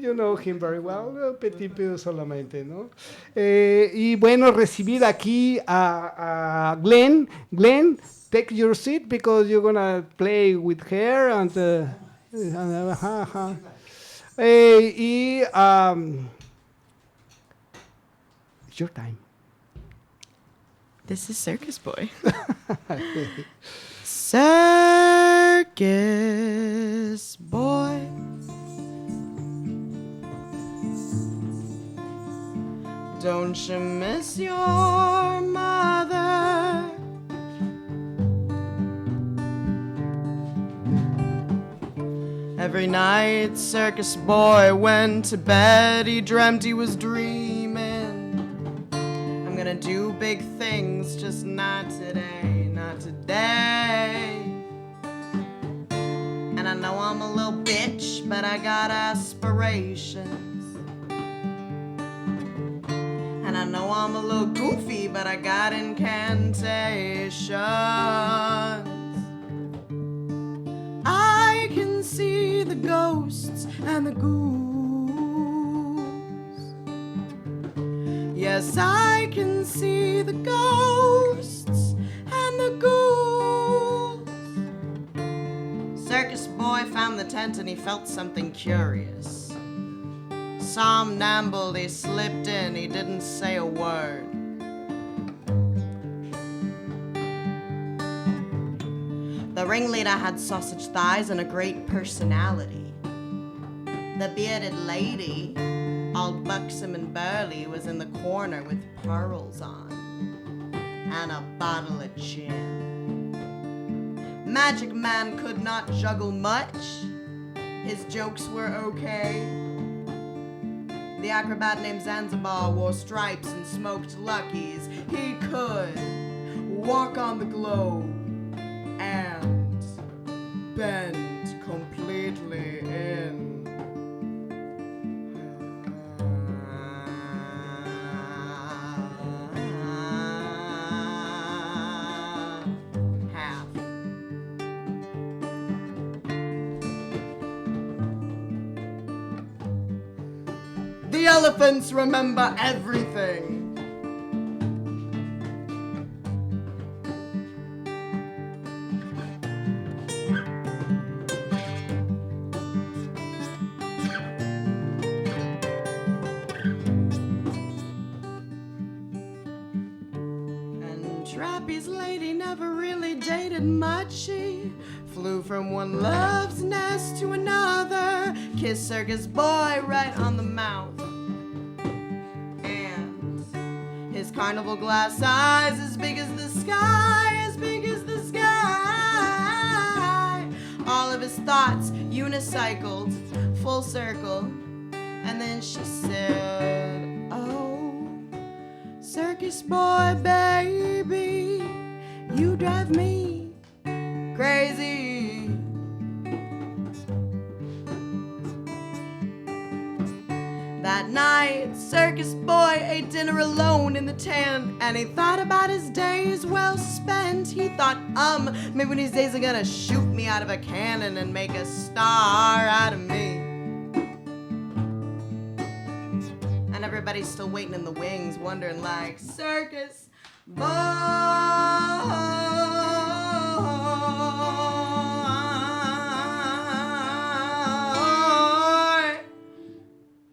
You know him very well. Petit peu solamente, ¿no? Y bueno, recibir aquí a Glenn. Glenn, take your seat because you're gonna play with her and it's your time. This is Circus Boy. Circus Boy. Don't you miss your mother? Every night Circus Boy went to bed, he dreamt he was dreaming. I'm gonna do big things, just not today, not today. And I know I'm a little bitch, but I got aspirations. And I know I'm a little goofy, but I got incantations. I can see the ghosts and the ghouls. Yes, I can see the ghosts and the ghouls. Circus Boy found the tent and he felt something curious. Somnambuled, he slipped in, he didn't say a word. The ringleader had sausage thighs and a great personality. The bearded lady, all buxom and burly, was in the corner with pearls on and a bottle of gin. Magic Man could not juggle much. His jokes were okay. The acrobat named Zanzibar wore stripes and smoked luckies. He could walk on the globe and bend completely in. The elephants remember everything. Trappy's lady never really dated much. She flew from one love's nest to another, kissed circus boy right on the mouth, and his carnival glass eyes as big as the sky, as big as the sky. All of his thoughts unicycled full circle, and then she said, oh, circus boy, baby, you drive me crazy. That night, circus boy ate dinner alone in the tent, and he thought about his days well spent. He thought, maybe one of these days they're gonna shoot me out of a cannon and make a star out of me. And everybody's still waiting in the wings, wondering like, circus boy,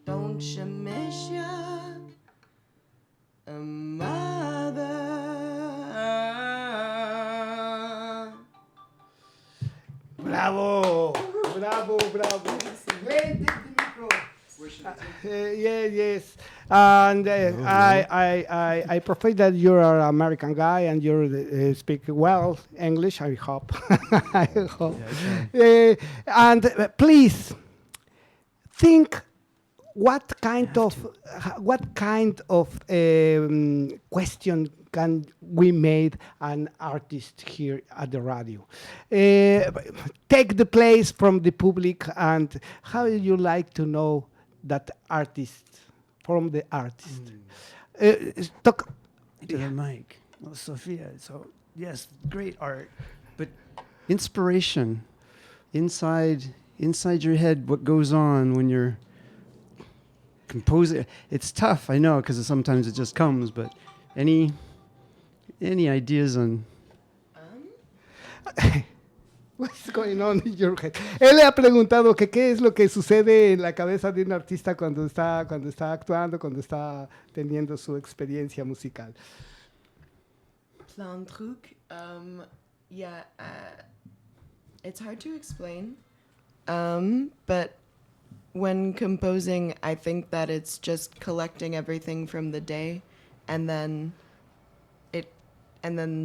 don't you miss your mother? Bravo, bravo, bravo. Yes. And I prefer that you're an American guy and you speak well English, I hope. I hope. And please think what kind of question can we make an artist here at the radio? Take the place from the public, and how would you like to know that artist from the artist? Talk To the mic. Well, Sophia, so yes, great art, but inspiration inside your head, what goes on when you're composing. It's tough, I know, because sometimes it just comes, but any ideas on... What's going on in your head? Él le ha preguntado que qué es lo que sucede en la cabeza de un artista cuando está actuando, cuando está teniendo su experiencia musical. Plein de trucs. It's hard to explain. But when composing, I think that it's just collecting everything from the day, and then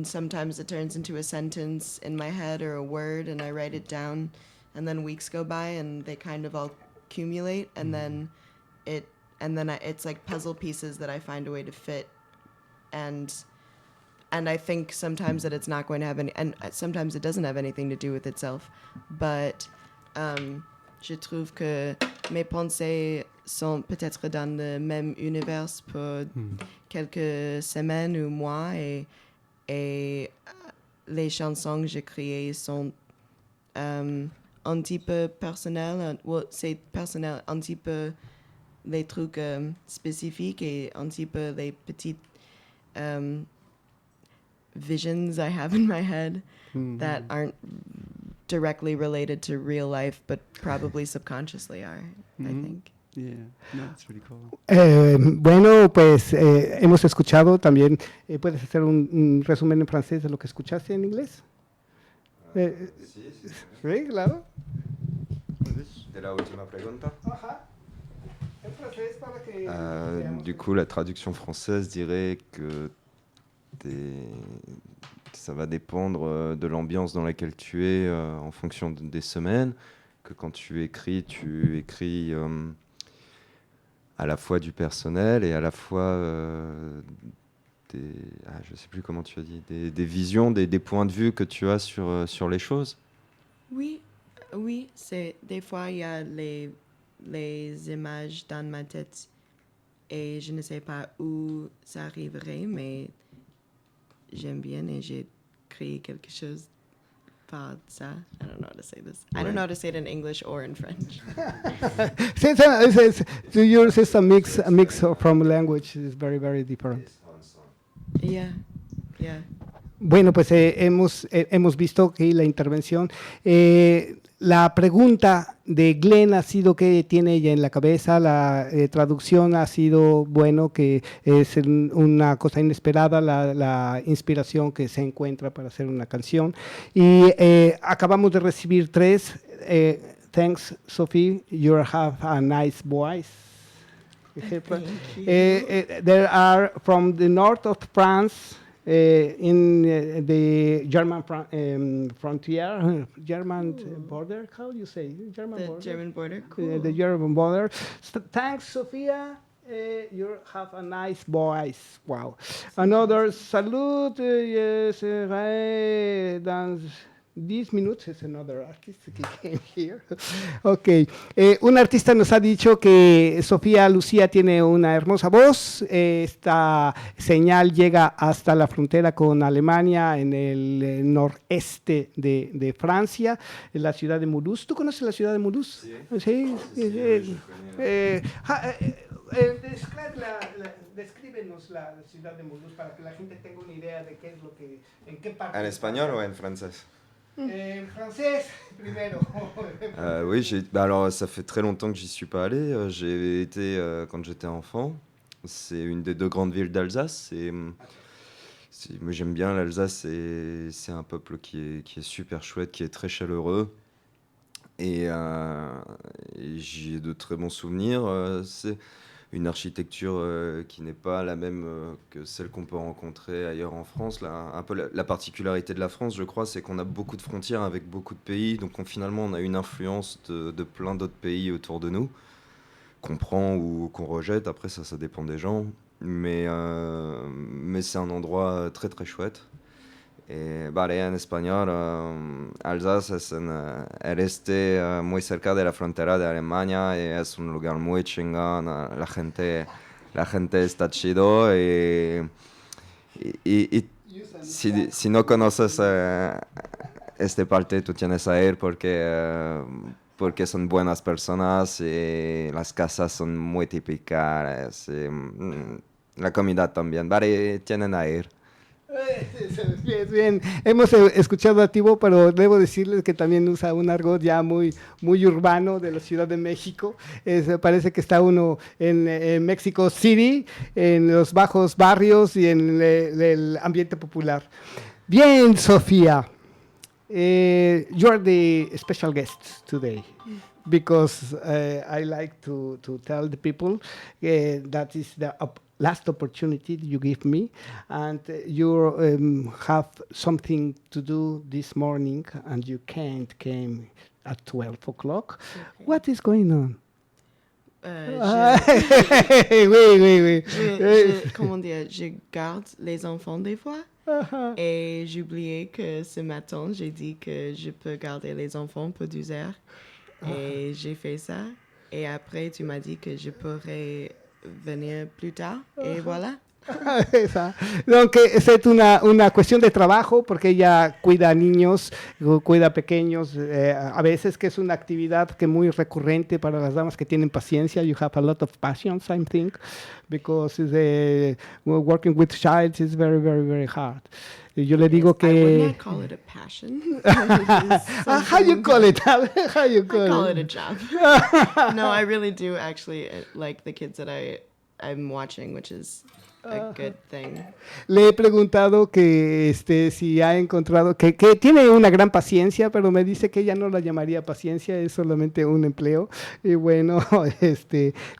sometimes it turns into a sentence in my head or a word, and I write it down, and then weeks go by and they kind of all accumulate, and then it's like puzzle pieces that I find a way to fit, and I think sometimes that it's not going to have any, and sometimes it doesn't have anything to do with itself, but je trouve que mes pensées sont peut-être dans le même univers pour quelques semaines ou mois, et les chansons que j'ai créées sont un petit peu personnelles, c'est personnel, un petit peu les trucs spécifiques et un petit peu les petites visions I have in my head that aren't directly related to real life, but probably subconsciously are, I think. Yeah, no, that's pretty cool. Bueno, pues hemos escuchado también. ¿Puedes hacer un resumen en francés de lo que escuchaste en inglés? Sí, claro. De la última pregunta. Ajá. En francés para que... Du coup, la traduction française dirait que ça va dépendre de l'ambiance dans laquelle tu es en fonction des semaines, que quand tu écris à la fois du personnel et à la fois je sais plus comment tu as dit, des visions, des points de vue que tu as sur les choses. Oui, c'est des fois il y a les images dans ma tête et je ne sais pas où ça arriverait, mais j'aime bien et j'ai créé quelque chose pas ça. I don't know how to say this. I don't know how to say it in English or in French. To yours is a mix from language. It's very, very different. Yeah, yeah. Bueno, pues hemos visto que la intervención, la pregunta de Glenn ha sido qué tiene ella en la cabeza, la traducción ha sido, bueno, que es una cosa inesperada, la inspiración que se encuentra para hacer una canción. Y acabamos de recibir 3. Thanks, Sophie, you have a nice voice. There are from the north of France, in the German frontier, German border. How do you say German border? German border. Cool. The German border. Thanks, Sophia. You have a nice voice. Wow. Another salute. Yes, dans 10 minutes is another artist que came here. Ok. Un artista nos ha dicho que Sofía Lucía tiene una hermosa voz. Esta señal llega hasta la frontera con Alemania en el noreste de Francia, en la ciudad de Mulhouse. ¿Tú conoces la ciudad de Mulhouse? Sí. Descríbenos la ciudad de Mulhouse para que la gente tenga una idea de qué es lo que, en qué parte. ¿En espagnol ou en français? En français, primero. Oui, alors ça fait très longtemps que j'y suis pas allé. J'ai été quand j'étais enfant. C'est une des 2 grandes villes d'Alsace. Moi, j'aime bien l'Alsace. C'est un peuple qui est super chouette, qui est très chaleureux. Et j'y ai de très bons souvenirs. C'est une architecture qui n'est pas la même que celle qu'on peut rencontrer ailleurs en France. Là, un peu la particularité de la France, je crois, c'est qu'on a beaucoup de frontières avec beaucoup de pays. Donc finalement, on a une influence de plein d'autres pays autour de nous, qu'on prend ou qu'on rejette. Après, ça dépend des gens. Mais c'est un endroit très, très chouette. Vale, en español, Alsace es el este muy cerca de la frontera de Alemania y es un lugar muy chingón. La gente está chido y si no conoces esta parte, tú tienes que ir porque son buenas personas y las casas son muy típicas. La comida también. Vale, tienen que ir. Bien. Hemos escuchado a Tibo, pero debo decirles que también usa un argot ya muy urbano de la Ciudad de México. Parece que está uno en Mexico City, en los bajos barrios y en el ambiente popular. Bien, Sofía. You are the special guest today. Because I like to tell the people that is the last opportunity you give me, and you have something to do this morning, and you can't came at 12 o'clock. Okay. What is going on? Oui. Comment dire, je garde les enfants des fois. Et j'ai oublié que ce matin, j'ai dit que je peux garder les enfants pour 12 heures. Et j'ai fait ça. Et après, tu m'as dit que je pourrais venir plus tard. Et voilà. Donc, es una cuestión de trabajo porque ella cuida niños, cuida pequeños, a veces que es una actividad que muy recurrente para las damas que tienen paciencia. You have a lot of patience, I think, because working with child is very, very, very hard. Yo le digo que... I would not call it a passion. How you call it? How you call I call it? it a job. No, I really do actually like the kids that I'm watching, which is a good thing. Le he preguntado que si ha encontrado, que tiene una gran paciencia, pero me dice que ella no la llamaría paciencia, es solamente un empleo. Y bueno,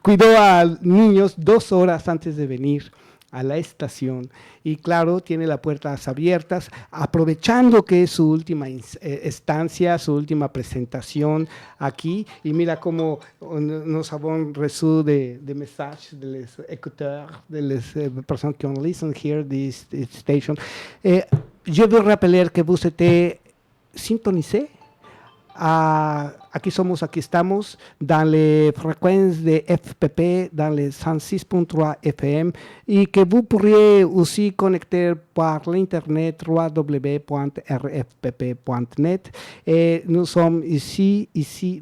cuidó a niños 2 horas antes de venir a la estación y claro, tiene las puertas abiertas, aprovechando que es su última estancia, su última presentación aquí, y mira cómo nos avons reçu des messages de les écouteurs, de les personnes qui ont listen here this station. Je veux rappeler que vous êtes syntonisé Aquí somos, aquí estamos, dans les fréquences de FPP, dans les 106.3 FM, et que vous pourriez aussi connecter par l'internet www.rfpp.net. Et nous sommes ici,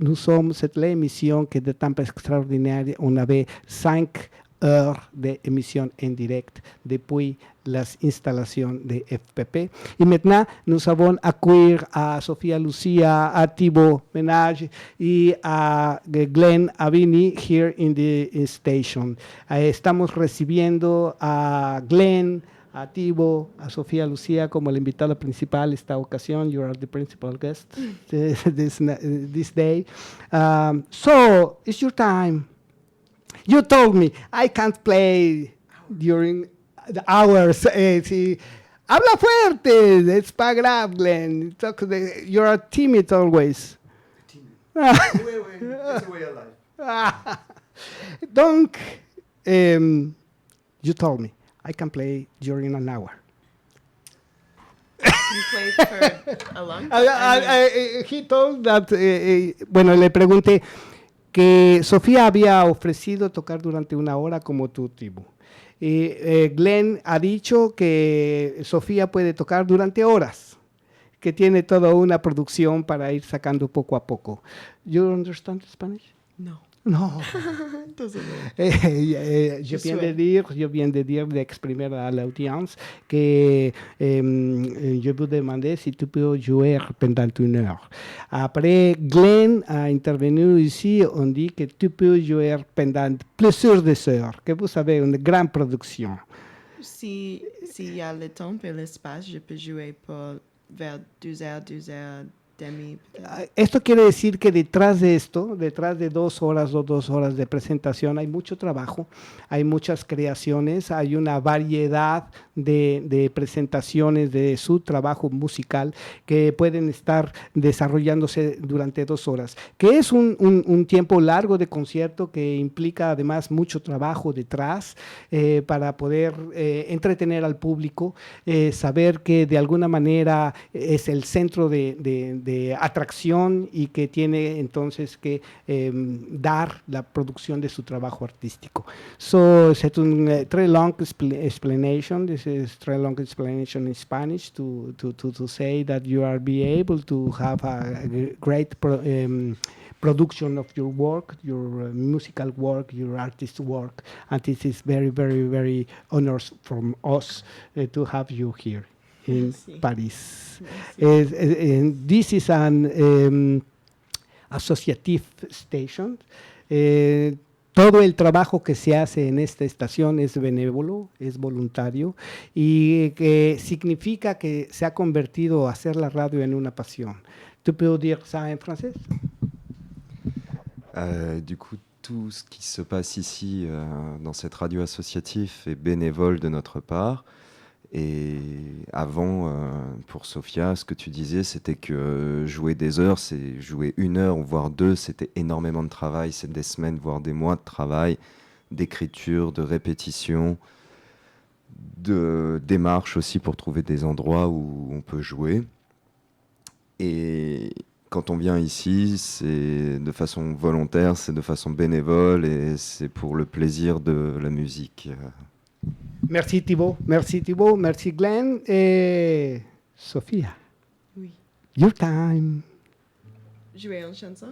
nous sommes, c'est l'émission qui est de temps extraordinaire. On avait 5 heures d'émission en direct depuis las instalations de FPP. Et maintenant, nous avons accueillir à Sofia Lucia, à Thibaut Ménage et à Glenn Avini here in the station. Estamos recibiendo a Glenn, a Thibaut, a Sofia Lucia como el invitado principal esta ocasión. You are the principal guest this day. So, it's your time. You told me I can't play during the hours. Habla fuerte, it's pas grave, Glenn. You're timid always. That's the way of life. Donc, you told me I can play during an hour. You played for a long time. He told that, bueno, le pregunté que Sofía había ofrecido tocar durante una hora como tu tribu. Y Glenn ha dicho que Sofía puede tocar durante horas, que tiene toda una producción para ir sacando poco a poco. You understand Spanish? No. No. Doesn't Je viens de dire, d'exprimer à l'audience que je vous demandais si tu peux jouer pendant une heure. Après, Glenn a intervenu ici, on dit que tu peux jouer pendant plusieurs heures, que vous avez une grande production. Si y a le temps et l'espace, je peux jouer pour vers 2 heures demi. Esto quiere decir que detrás de esto, detrás de 2 horas o 2 horas de presentación, hay mucho trabajo, hay muchas creaciones, hay una variedad de presentaciones de su trabajo musical que pueden estar desarrollándose durante 2 horas, que es un tiempo largo de concierto que implica además mucho trabajo detrás para poder entretener al público, saber que de alguna manera es el centro de atracción y que tiene entonces que dar la producción de su trabajo artístico. So, c'est une très long explanation. This is très long explanation in Spanish to say that you are be able to have a great production of your work, your musical work, your artist work, and it is very, very, very honors from us to have you here in Paris. This is an associative station. Todo el trabajo que se hace en esta estación es benévolo, es voluntario y que significa que se ha convertido a hacer la radio en una pasión. ¿Tú puedes decir eso en francés? Du coup, tout ce qui se passe ici dans cette radio associative est bénévole de notre part. Et avant, pour Sofia, ce que tu disais, c'était que jouer des heures, c'est jouer 1 heure ou voire 2, c'était énormément de travail, c'est des semaines, voire des mois de travail, d'écriture, de répétition, de démarche aussi pour trouver des endroits où on peut jouer. Et quand on vient ici, c'est de façon volontaire, c'est de façon bénévole et c'est pour le plaisir de la musique. Merci Thibaut, merci Glenn. Sophia, Oui. your time. Jouer une chanson?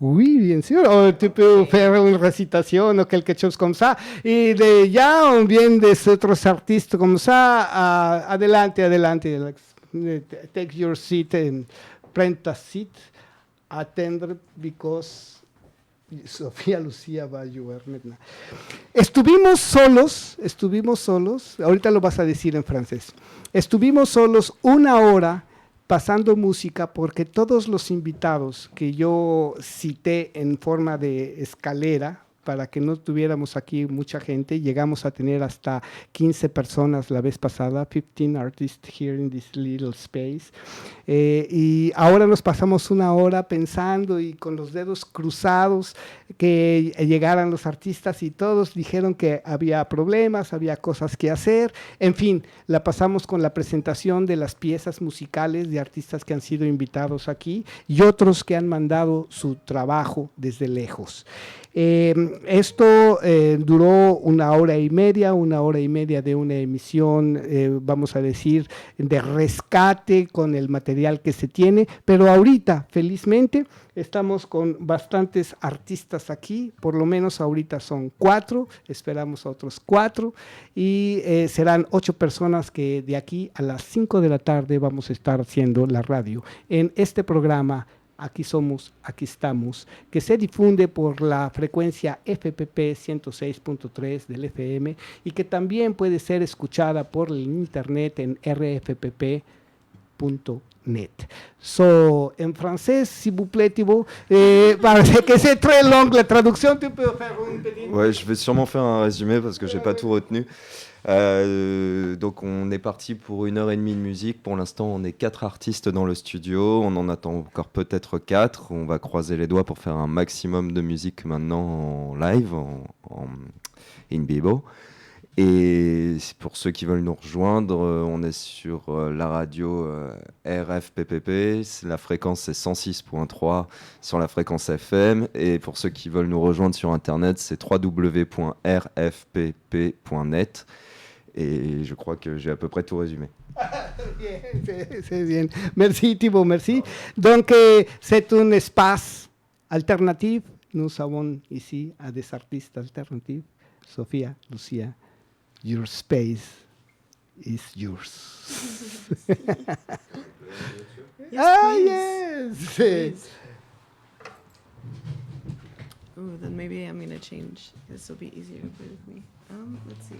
Oui, bien sûr. Oh, tu peux faire une récitation ou quelque chose comme ça. Et ya on vient des autres artistes comme ça. Adelante. Take your seat and prends ta seat. Attendre because Sofía Lucía va a ayudar. Estuvimos solos, ahorita lo vas a decir en francés. Estuvimos solos 1 hora pasando música porque todos los invitados que yo cité en forma de escalera, para que no tuviéramos aquí mucha gente. Llegamos a tener hasta 15 personas la vez pasada, 15 artists here in this little space. Y ahora nos pasamos una hora pensando y con los dedos cruzados que llegaran los artistas y todos dijeron que había problemas, había cosas que hacer. En fin, la pasamos con la presentación de las piezas musicales de artistas que han sido invitados aquí y otros que han mandado su trabajo desde lejos. Esto duró una hora y media de una emisión, vamos a decir, de rescate con el material que se tiene, pero ahorita, felizmente, estamos con bastantes artistas aquí, por lo menos ahorita son 4, esperamos a otros 4, y serán 8 personas que de aquí a las 5 de la tarde vamos a estar haciendo la radio en este programa Aquí Somos, Aquí Estamos, que se difunde por la frecuencia FPP 106.3 del FM y que también puede ser escuchada por el internet en rfpp.net. So, en français, s'il vous plaît, Thibaut, parce que c'est très long la traduction, tu peux faire une petite... Ouais, je vais sûrement faire un résumé parce que j'ai pas tout retenu. Donc on est parti pour 1h30 de musique. Pour l'instant, on est 4 artistes dans le studio. On en attend encore peut-être 4. On va croiser les doigts pour faire un maximum de musique maintenant en live, en in vivo. Et pour ceux qui veulent nous rejoindre, on est sur la radio RFPPP. La fréquence c'est 106.3 sur la fréquence FM. Et pour ceux qui veulent nous rejoindre sur Internet, c'est www.rfpp.net. Et je crois que j'ai à peu près tout résumé. C'est bien. Merci Thibaut, merci. Donc c'est un espace alternatif. Nous avons ici à des artistes alternatifs. Sofia, Lucia, your space is yours. Yes. Please. Ooh, then maybe I'm gonna change. This will be easier to play with me. Let's see.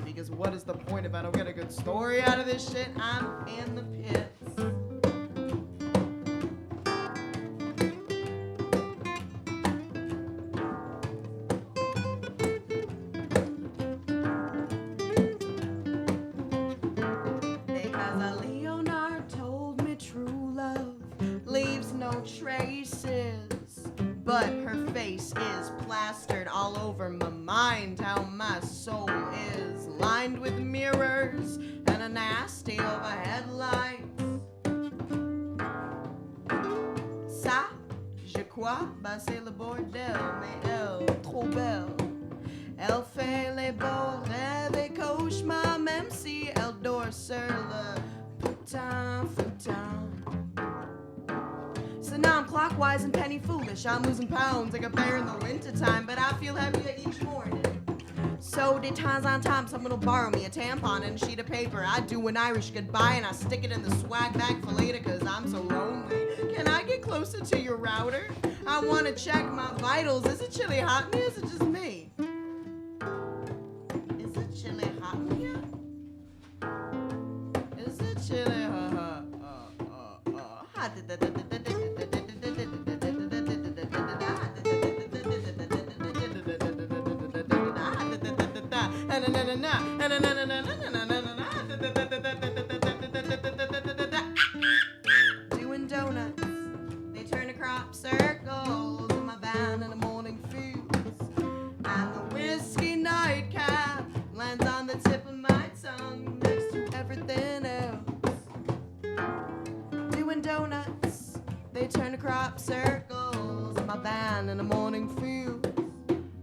Because what is the point if I don't get a good story out of this shit? I'm in the pits. Because a Leonard told me true love leaves no traces, but her face is plastered all over my mind. How my soul is lined with mirrors and a nasty overhead light. Ça, je crois, bah c'est le bordel, mais elle, trop belle. Elle fait les beaux rêves et cauchemars, même si elle dort sur le putain futon. Now I'm clockwise and penny foolish. I'm losing pounds like a bear in the wintertime, but I feel heavier each morning. So de times on time, someone will borrow me a tampon and a sheet of paper. I do an Irish goodbye and I stick it in the swag bag for later, cause I'm so lonely. Can I get closer to your router? I wanna check my vitals. Is it chilly hot in here? Is it just me? Is it chilly hot in here? Is it chilly hot? Doing donuts, they turn to crop circles in my van in the morning fuse, and the whiskey nightcap lands on the tip of my tongue next to everything else. Doing donuts, they turn to crop circles in my van in the morning fuse,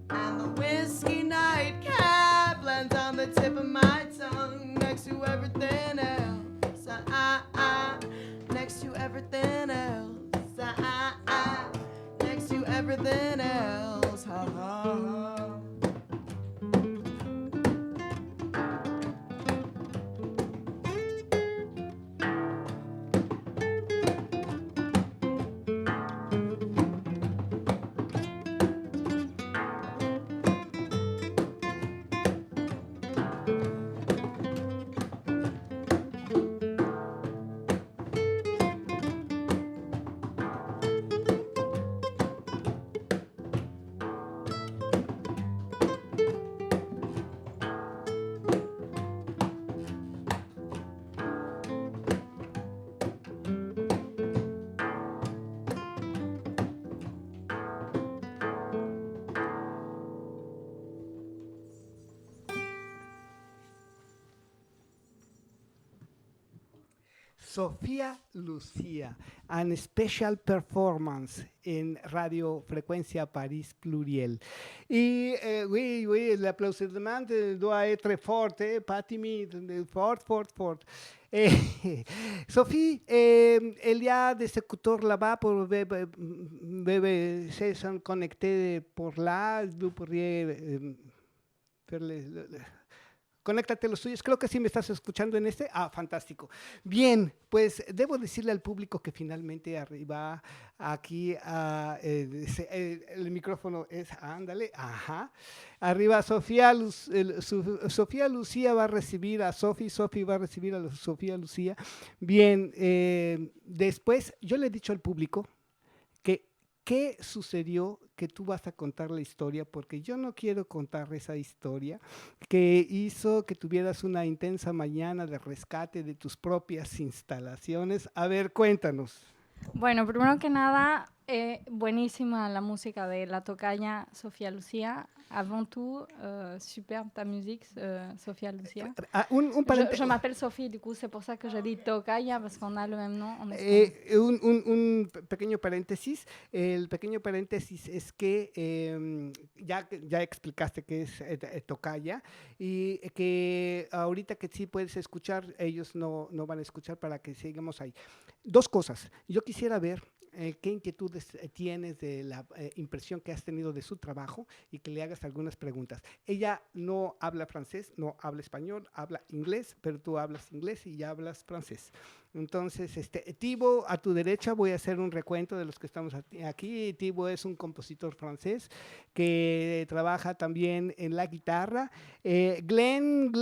and the whiskey nightcap lands on the tip of my tongue next to everything else. Next to everything else. Next to everything else. Ha ha ha. Sofía Lucía, an special performance in Radio Frequenza Paris Pluriel. Et oui, oui, l'applaudissement doit être fort, pas timide, fort, fort, fort. Sophie, il y a des écouteurs là-bas pour se sont connectés pour là, vous pourriez faire conéctate los tuyos. Creo que sí me estás escuchando en este. Ah, fantástico. Bien, pues debo decirle al público que finalmente arriba aquí el micrófono es, ándale, ajá. Arriba Sofía Lucía va a recibir a Sofi va a recibir a Sofía Lucía. Bien, después yo le he dicho al público que qué sucedió, que tú vas a contar la historia, porque yo no quiero contar esa historia que hizo que tuvieras una intensa mañana de rescate de tus propias instalaciones. A ver, cuéntanos. Bueno, primero que nada, buenísima la música de la tocaya Sofía Lucía. Avant tout, superbe ta musique, Sofía Lucía. Je m'appelle Sophie, du coup, c'est pour ça que je dis tocaya, parce qu'on a le même nom en espagnol. Un pequeño paréntesis. El pequeño paréntesis es que ya explicaste que es tocaya y que ahorita que sí puedes escuchar, ellos no van a escuchar para que sigamos ahí. Dos cosas. Yo quisiera ver qué inquietudes tienes de la impresión que has tenido de su trabajo y que le hagas algunas preguntas. Ella no habla francés, no habla español, habla inglés, pero tú hablas inglés y ya hablas francés. Entonces, Thibaut, a tu derecha voy a hacer un recuento de los que estamos aquí. Thibaut es un compositor francés que trabaja también en la guitarra. Glenn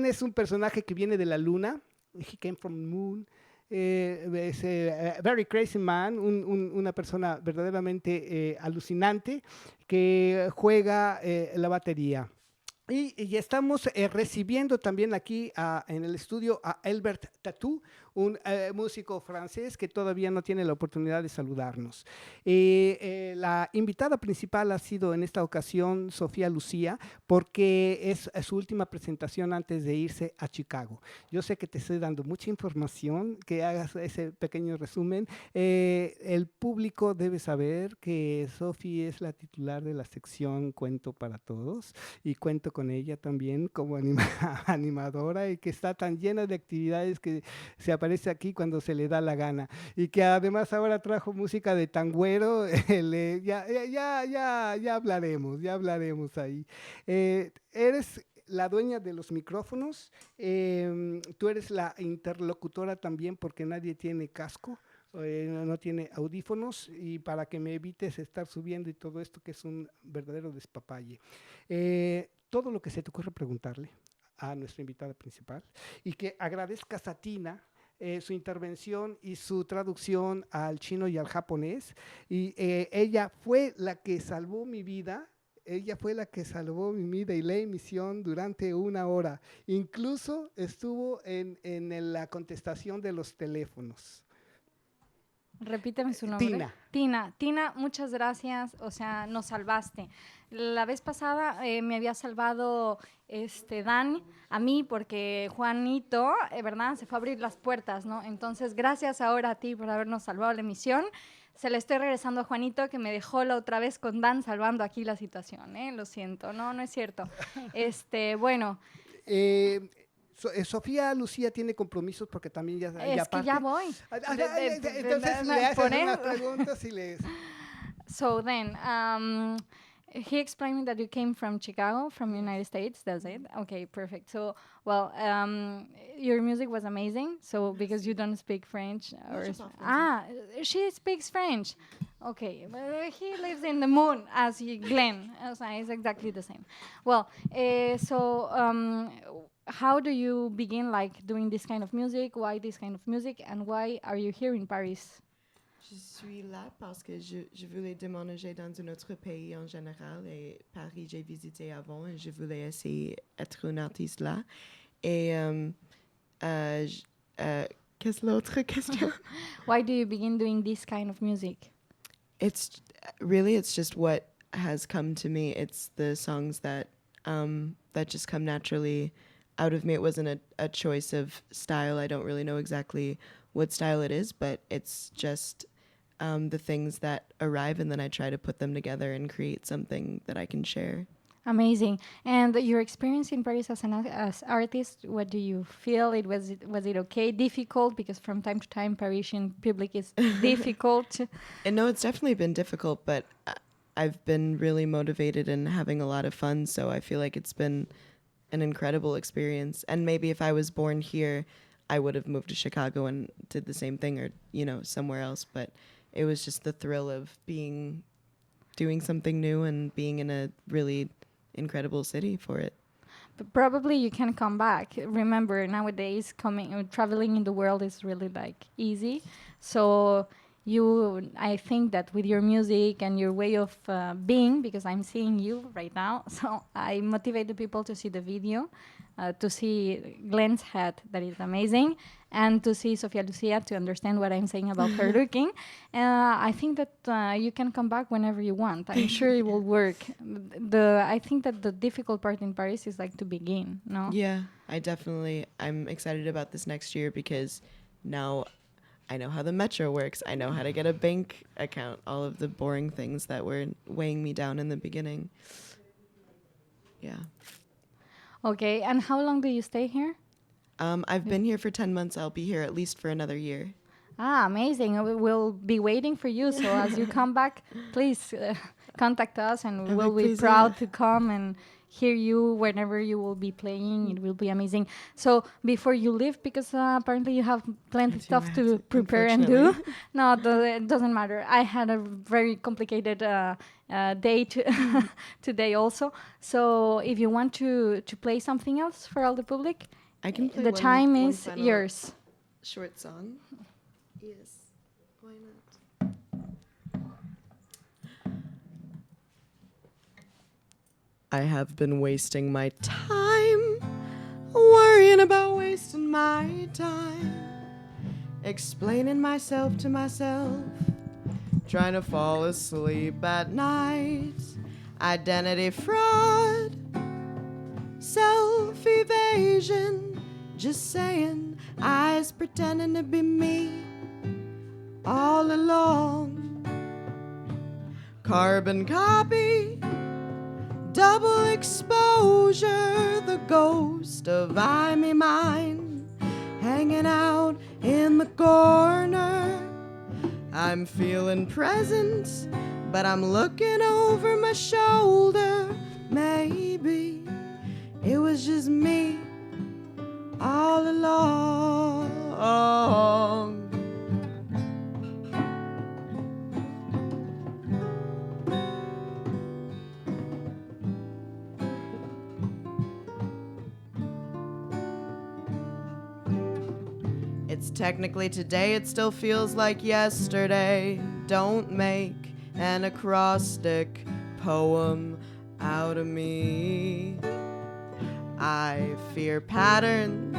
es un personaje que viene de la luna. He came from the moon. Es very crazy man, una persona verdaderamente alucinante que juega la batería. Y estamos recibiendo también aquí en el estudio a Albert Tatou, un músico francés que todavía no tiene la oportunidad de saludarnos. La invitada principal ha sido en esta ocasión Sofía Lucía, porque es su última presentación antes de irse a Chicago. Yo sé que te estoy dando mucha información, que hagas ese pequeño resumen. El público debe saber que Sofía es la titular de la sección Cuento para Todos, y cuento con ella también como animadora, y que está tan llena de actividades que se aparece aparece aquí cuando se le da la gana. Y que además ahora trajo música de tangüero, ya hablaremos ahí. Eres la dueña de los micrófonos, tú eres la interlocutora también porque nadie tiene casco. No tiene audífonos y para que me evites estar subiendo y todo esto que es un verdadero despapalle. Todo lo que se te ocurre preguntarle a nuestra invitada principal y que agradezcas a Tina su intervención y su traducción al chino y al japonés. Y ella fue la que salvó mi vida. Ella fue la que salvó mi vida y la emisión durante 1 hora. Incluso estuvo en la contestación de los teléfonos. Repíteme su nombre. Tina, muchas gracias. O sea, nos salvaste. La vez pasada me había salvado Dan a mí porque Juanito, ¿verdad? Se fue a abrir las puertas, ¿no? Entonces, gracias ahora a ti por habernos salvado la emisión. Se le estoy regresando a Juanito que me dejó la otra vez con Dan salvando aquí la situación, ¿eh? Lo siento, no es cierto. Bueno. Sofía Lucía tiene compromisos porque también ya es que ya voy. Entonces le haces unas preguntas y les... So then, he explained that you came from Chicago, from the United States. That's it. Okay, perfect. So, well, your music was amazing. So, because you don't speak French, she speaks French. Okay, but he lives in the moon as Glenn. It's exactly the same. Well, how do you begin doing this kind of music? Why this kind of music? And why are you here in Paris? Je suis là parce que je voulais déménager dans un autre pays en général et Paris j'ai visité avant et je voulais essayer d'être une artiste là. Et qu'est-ce l'autre question? Why do you begin doing this kind of music? It's just what has come to me. It's the songs that just come naturally out of me. It wasn't a choice of style. I don't really know exactly what style it is, but it's just the things that arrive, and then I try to put them together and create something that I can share. Amazing. And your experience in Paris as artist, what do you feel? Was it okay? Difficult? Because from time to time, Parisian public is difficult. And no, it's definitely been difficult, but I've been really motivated and having a lot of fun. So I feel like it's been an incredible experience. And maybe if I was born here, I would have moved to Chicago and did the same thing, or somewhere else. But it was just the thrill of doing something new and being in a really incredible city for it. But probably you can come back. Remember, nowadays traveling in the world is really easy. So I think that with your music and your way of being, because I'm seeing you right now, so I motivate the people to see the video, to see Glenn's hat, that is amazing, and to see Sofia Lucia to understand what I'm saying about her looking. I think that you can come back whenever you want. I'm sure it will work. I think that the difficult part in Paris is to begin, no? Yeah, I'm excited about this next year because now I know how the metro works. I know how to get a bank account, all of the boring things that were weighing me down in the beginning. Yeah. Okay, and how long do you stay here? I've been here for 10 months. I'll be here at least for another year. Amazing. We'll be waiting for you. So as you come back, please contact us and we'll be proud to come and hear you whenever you will be playing. It will be amazing. So before you leave, because apparently you have plenty of stuff to prepare and do. No, it doesn't matter. I had a very complicated day today also. So if you want to play something else for all the public, I can play the time is yours. Short song. Yes. Why not? I have been wasting my time, worrying about wasting my time, explaining myself to myself, trying to fall asleep at night, identity fraud, self-evasion, just saying I was pretending to be me all along. Carbon copy, double exposure, the ghost of I, me, mine hanging out in the corner. I'm feeling present, but I'm looking over my shoulder. Maybe it was just me all along. It's technically today, it still feels like yesterday. Don't make an acrostic poem out of me. I fear patterns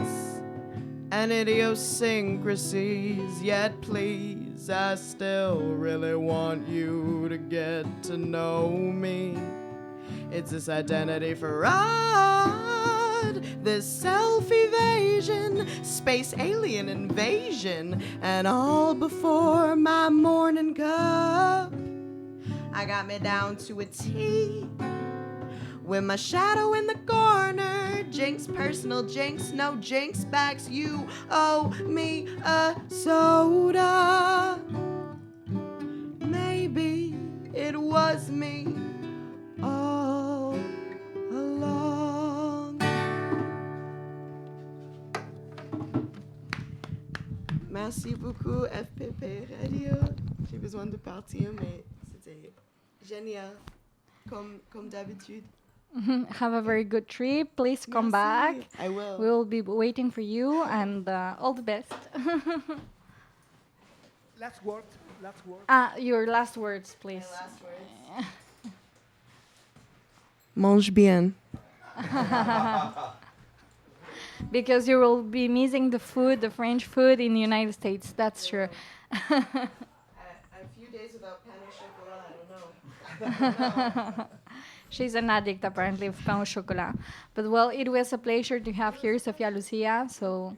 and idiosyncrasies, yet please, I still really want you to get to know me. It's this identity fraud, this self-evasion, space alien invasion, and all before my morning cup. I got me down to a T, with my shadow in the corner. Jinx, personal jinx, no jinx backs. You owe me a soda. Maybe it was me all along. Merci beaucoup FPP Radio. J'ai besoin de partir, mais c'était génial, comme d'habitude. Have a very good trip. Please come back. I will. We'll be waiting for you, and all the best. Last word. Your last words, please. My last words. Mange bien. Because you will be missing the food, the French food in the United States. That's true. A few days without pain au chocolat, I don't know. She's an addict, apparently, of pain au chocolat. But, well, it was a pleasure to have here Sofia Lucia. So,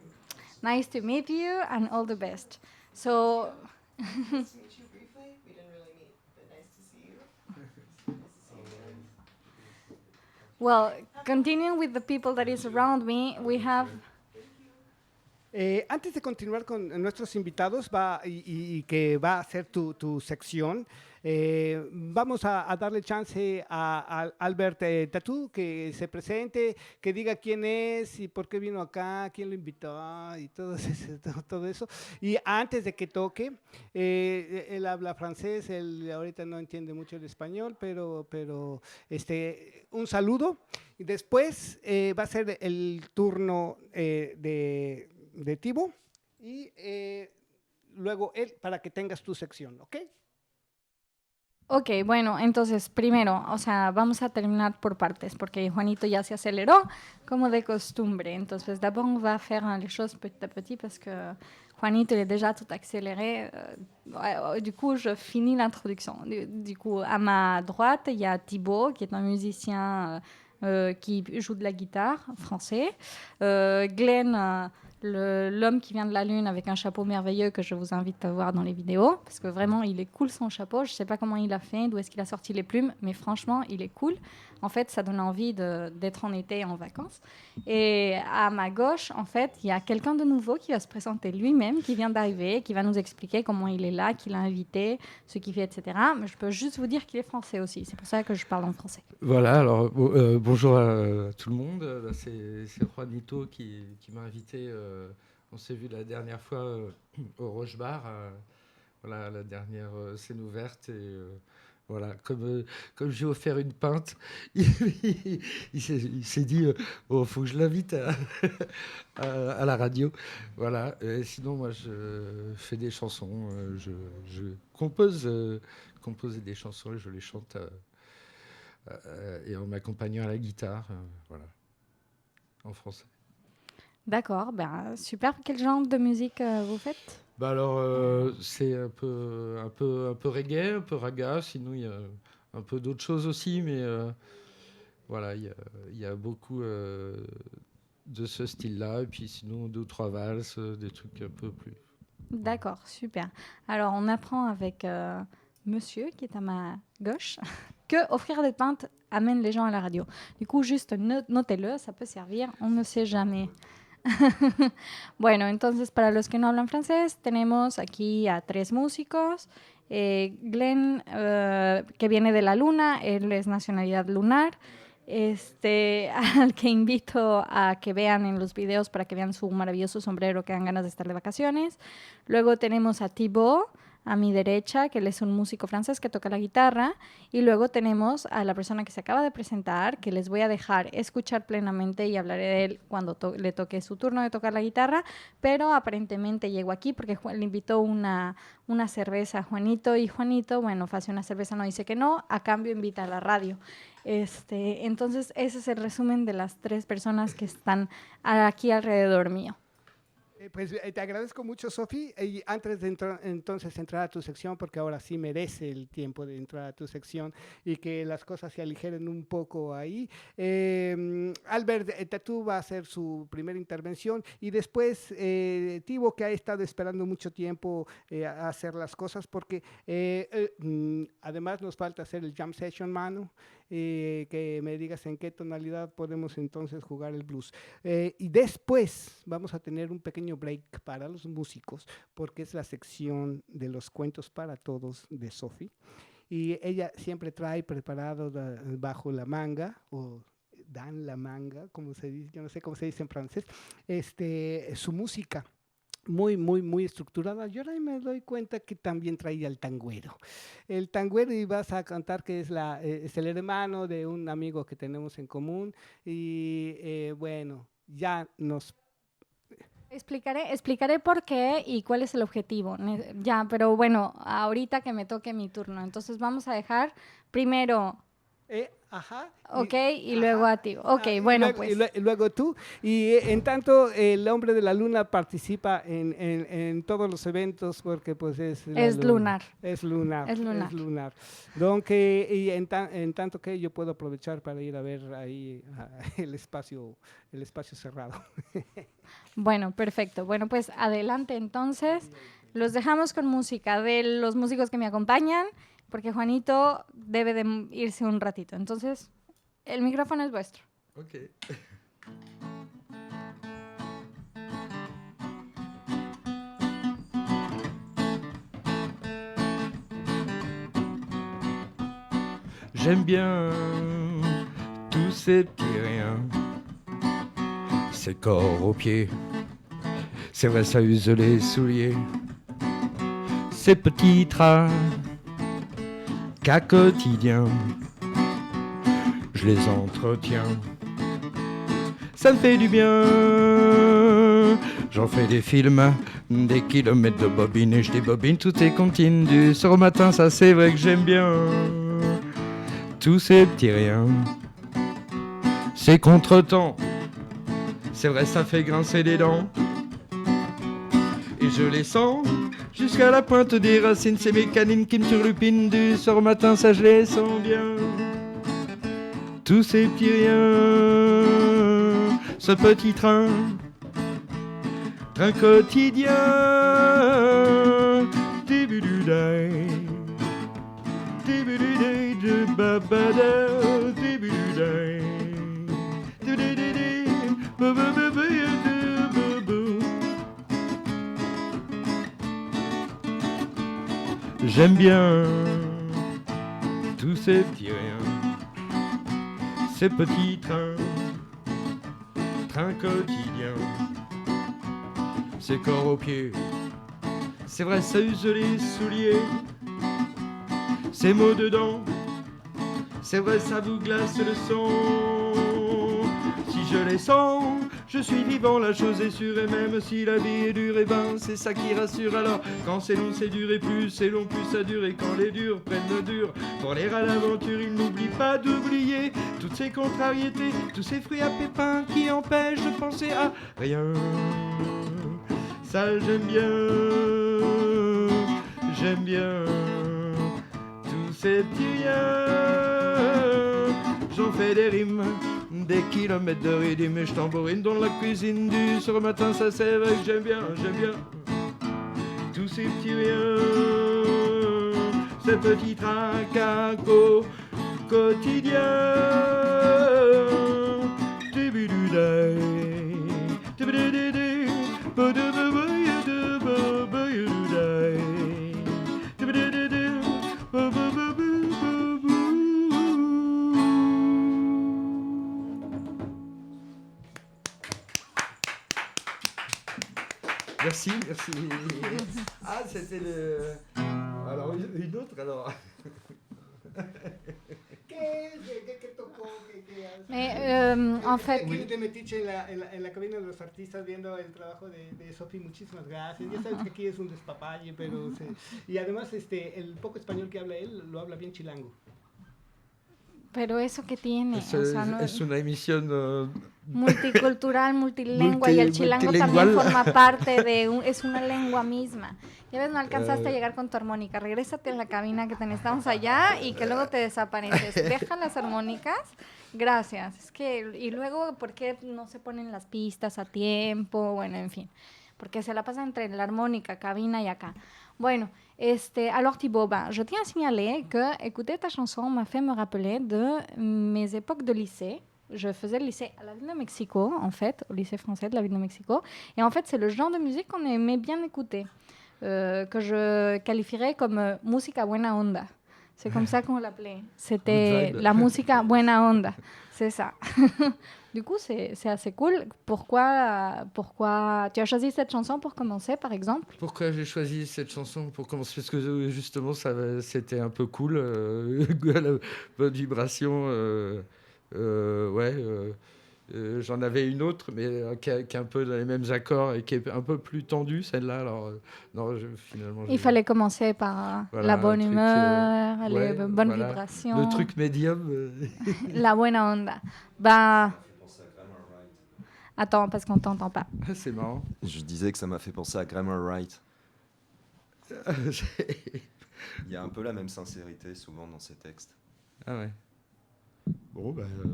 nice to meet you, and all the best. So... Nice to meet you briefly. We didn't really meet, but nice to see you. Well, continuing with the people that is around me, we have... Antes de continuar con nuestros invitados y que va a ser tu sección, vamos a darle chance a Albert Tatú que se presente, que diga quién es y por qué vino acá, quién lo invitó y todo eso. Y antes de que toque, él habla francés, él ahorita no entiende mucho el español, pero un saludo. Y después va a ser el turno de Thibaut y luego él para que tengas tu sección, ¿ok? Ok, bueno, entonces primero, o sea, vamos a terminar por partes porque Juanito ya se aceleró como de costumbre. Entonces d'abord on va faire les choses petit à petit parce que Juanito il est déjà tout accéléré. Du coup, je finis l'introduction. Du coup, à ma droite, il y a Thibaut qui est un musicien qui joue de la guitare français. Glenn, l'homme qui vient de la Lune avec un chapeau merveilleux que je vous invite à voir dans les vidéos, parce que vraiment, il est cool son chapeau. Je ne sais pas comment il a fait, d'où est-ce qu'il a sorti les plumes, mais franchement, il est cool. En fait, ça donne envie d'être en été en vacances. Et à ma gauche, en fait, il y a quelqu'un de nouveau qui va se présenter lui-même, qui vient d'arriver, qui va nous expliquer comment il est là, qui l'a invité, ce qu'il fait, etc. Mais je peux juste vous dire qu'il est français aussi. C'est pour ça que je parle en français. Voilà, alors bonjour à tout le monde. Là, c'est Juanito qui m'a invité. On s'est vu la dernière fois au Roche Bar, voilà, la dernière scène ouverte. Et voilà, comme j'ai offert une pinte, il s'est dit oh, faut que je l'invite à la radio. Voilà. Et sinon, moi, je fais des chansons. Je compose des chansons et je les chante et en m'accompagnant à la guitare. Voilà, en français. D'accord, ben, super. Quel genre de musique vous faites ? Bah alors, c'est un peu reggae, un peu raga. Sinon, il y a un peu d'autres choses aussi, mais voilà, il y a beaucoup de ce style-là. Et puis sinon, 2 ou 3 valses, des trucs un peu plus. D'accord, super. Alors, on apprend avec monsieur, qui est à ma gauche, que offrir des pintes amène les gens à la radio. Du coup, juste notez-le, ça peut servir, on ne sait jamais. Bueno, entonces para los que no hablan francés, tenemos aquí a 3 músicos. Glenn, que viene de la luna, él es nacionalidad lunar. Al que invito a que vean en los videos para que vean su maravilloso sombrero, que dan ganas de estar de vacaciones. Luego tenemos a Thibaut, a mi derecha, que él es un músico francés que toca la guitarra, y luego tenemos a la persona que se acaba de presentar, que les voy a dejar escuchar plenamente y hablaré de él cuando le toque su turno de tocar la guitarra, pero aparentemente llegó aquí porque le invitó una cerveza a Juanito, y Juanito, bueno, hace una cerveza, no dice que no, a cambio invita a la radio. Entonces ese es el resumen de las 3 personas que están aquí alrededor mío. Pues te agradezco mucho, Sofi. Y antes de entrar a tu sección, porque ahora sí merece el tiempo de entrar a tu sección y que las cosas se aligeren un poco ahí. Albert, tú vas a hacer su primera intervención y después Thibaut, que ha estado esperando mucho tiempo a hacer las cosas, porque además nos falta hacer el jam session, Manu. Que me digas en qué tonalidad podemos entonces jugar el blues. Y después vamos a tener un pequeño break para los músicos, porque es la sección de los cuentos para todos de Sofi. Y ella siempre trae preparado bajo la manga, o dan la manga, como se dice, yo no sé cómo se dice en francés, su música. Muy estructurada. Yo ahora me doy cuenta que también traía el tangüero. El tangüero, y vas a cantar que es el hermano de un amigo que tenemos en común. Y bueno, ya nos... Explicaré por qué y cuál es el objetivo. Ya, pero bueno, ahorita que me toque mi turno. Entonces vamos a dejar primero... Ajá. Ok, y luego a ti. Ok, bueno, luego, pues. Y luego tú. Y en tanto, el hombre de la luna participa en todos los eventos porque pues es lunar. Es lunar. Y en tanto que yo puedo aprovechar para ir a ver ahí el espacio cerrado. Bueno, perfecto. Bueno, pues adelante entonces. Los dejamos con música de los músicos que me acompañan, porque Juanito debe de irse un ratito. Entonces, el micrófono es vuestro. Ok. J'aime bien tous ces petits riens, ces corps aux pieds, c'est vrai ça use les souliers, ces petits trains qu'à quotidien je les entretiens. Ça me fait du bien, j'en fais des films, des kilomètres de bobines et je débobine toutes ces comptines du soir au matin, ça c'est vrai que j'aime bien. Tous ces petits riens, ces contretemps, c'est vrai ça fait grincer des dents. Et je les sens jusqu'à la pointe des racines, ces mécanines qui me turlupinent du soir au matin, ça je les sens bien. Tous ces petits riens, ce petit train quotidien, début du day, début du day, de babada, début du day, j'aime bien tous ces petits riens, ces petits trains quotidiens, ces corps aux pieds, c'est vrai ça use les souliers, ces mots dedans, c'est vrai ça vous glace le sang. Si je les sens, je suis vivant, la chose est sûre, et même si la vie est dure, et ben c'est ça qui rassure. Alors quand c'est long c'est dur, et plus c'est long plus ça dure, et quand les durs prennent le dur pour aller à l'aventure, ils n'oublient pas d'oublier toutes ces contrariétés, tous ces fruits à pépins qui empêchent de penser à rien. Ça j'aime bien tous ces petits riens, j'en fais des rimes, des kilomètres de rythme et je tambourine dans la cuisine du soir matin, ça c'est vrai que j'aime bien tous ces petits riens, ces petits tracas quotidiens, début du day, début du day. Merci, merci. Ah, c'était le... Alors, une autre, alors. Mais en fait... Aquí te metiche en la cabina de los artistas viendo el trabajo de Sofi, muchísimas gracias. Ya sabes que aquí es un despapalle, pero... Y además el poco español que habla él, lo habla bien chilango. Pero eso que tiene, Es una emisión multicultural, multilingua, y el chilango también forma parte de es una lengua misma. Ya ves, no alcanzaste a llegar con tu armónica. Regrésate a la cabina que necesitamos allá y que luego te desapareces. Deja las armónicas. Gracias. Es que, y luego, ¿por qué no se ponen las pistas a tiempo? Bueno, en fin. Porque se la pasa entre la armónica, cabina y acá. Bueno, alors Thibaut, je tiens à signaler que écouter ta chanson m'a fait me rappeler de mes époques de lycée. Je faisais le lycée à la ville de Mexico, en fait, au lycée français de la ville de Mexico. Et en fait, c'est le genre de musique qu'on aimait bien écouter, que je qualifierais comme música buena onda. C'est comme ça qu'on l'appelait. C'était la música buena onda. C'est ça. Du coup, c'est assez cool. Pourquoi tu as choisi cette chanson pour commencer, par exemple? Pourquoi j'ai choisi cette chanson pour commencer? Parce que justement, c'était un peu cool, la bonne vibration. J'en avais une autre, mais qui est un peu dans les mêmes accords et qui est un peu plus tendue, celle-là. Alors, non, finalement... Il fallait commencer par la bonne humeur, les bonnes vibrations. Le truc médium. La buena onda. Bah... Attends, parce qu'on ne t'entend pas. C'est marrant. Je disais que ça m'a fait penser à Grammar Right. Il y a un peu la même sincérité souvent dans ces textes. Ah ouais. Bon,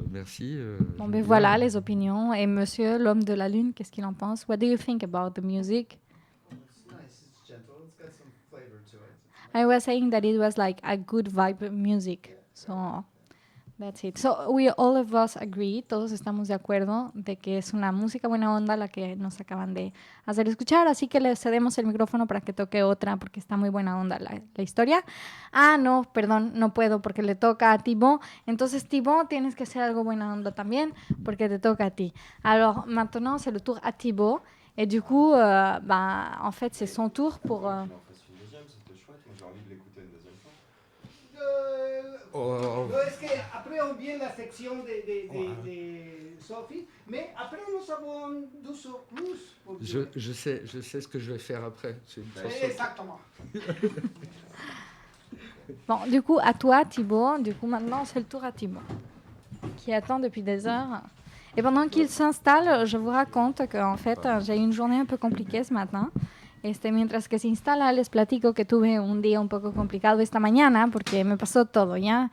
merci. Bon, ben voilà les opinions. Et monsieur, l'homme de la lune, qu'est-ce qu'il en pense? What do you think about the music? It's nice, it's gentle, it's got some flavor to it. I was saying that it was like a good vibe music. So that's it. So all of us agree, todos estamos de acuerdo de que es una música buena onda la que nos acaban de hacer escuchar, así que le cedemos el micrófono para que toque otra porque está muy buena onda la historia. Ah, no, perdón, no puedo porque le toca a Thibaut. Entonces, Thibaut, tienes que hacer algo buena onda también porque te toca a ti. Alors, maintenant, c'est le tour à Thibaut. Et du coup, en fait, c'est son tour pour... Es que apprends bien la section de Sophie, mais après nous avons 12 plus. Je sais ce que je vais faire après. C'est une chanson. Exactement. Bon, du coup, à toi, Thibaut. Du coup, maintenant, c'est le tour à Thibaut, qui attend depuis des heures. Et pendant qu'il s'installe, je vous raconte qu'en fait, j'ai eu une journée un peu compliquée ce matin. Mientras que se instala, les platico que tuve un día un poco complicado esta mañana porque me pasó todo, ¿ya?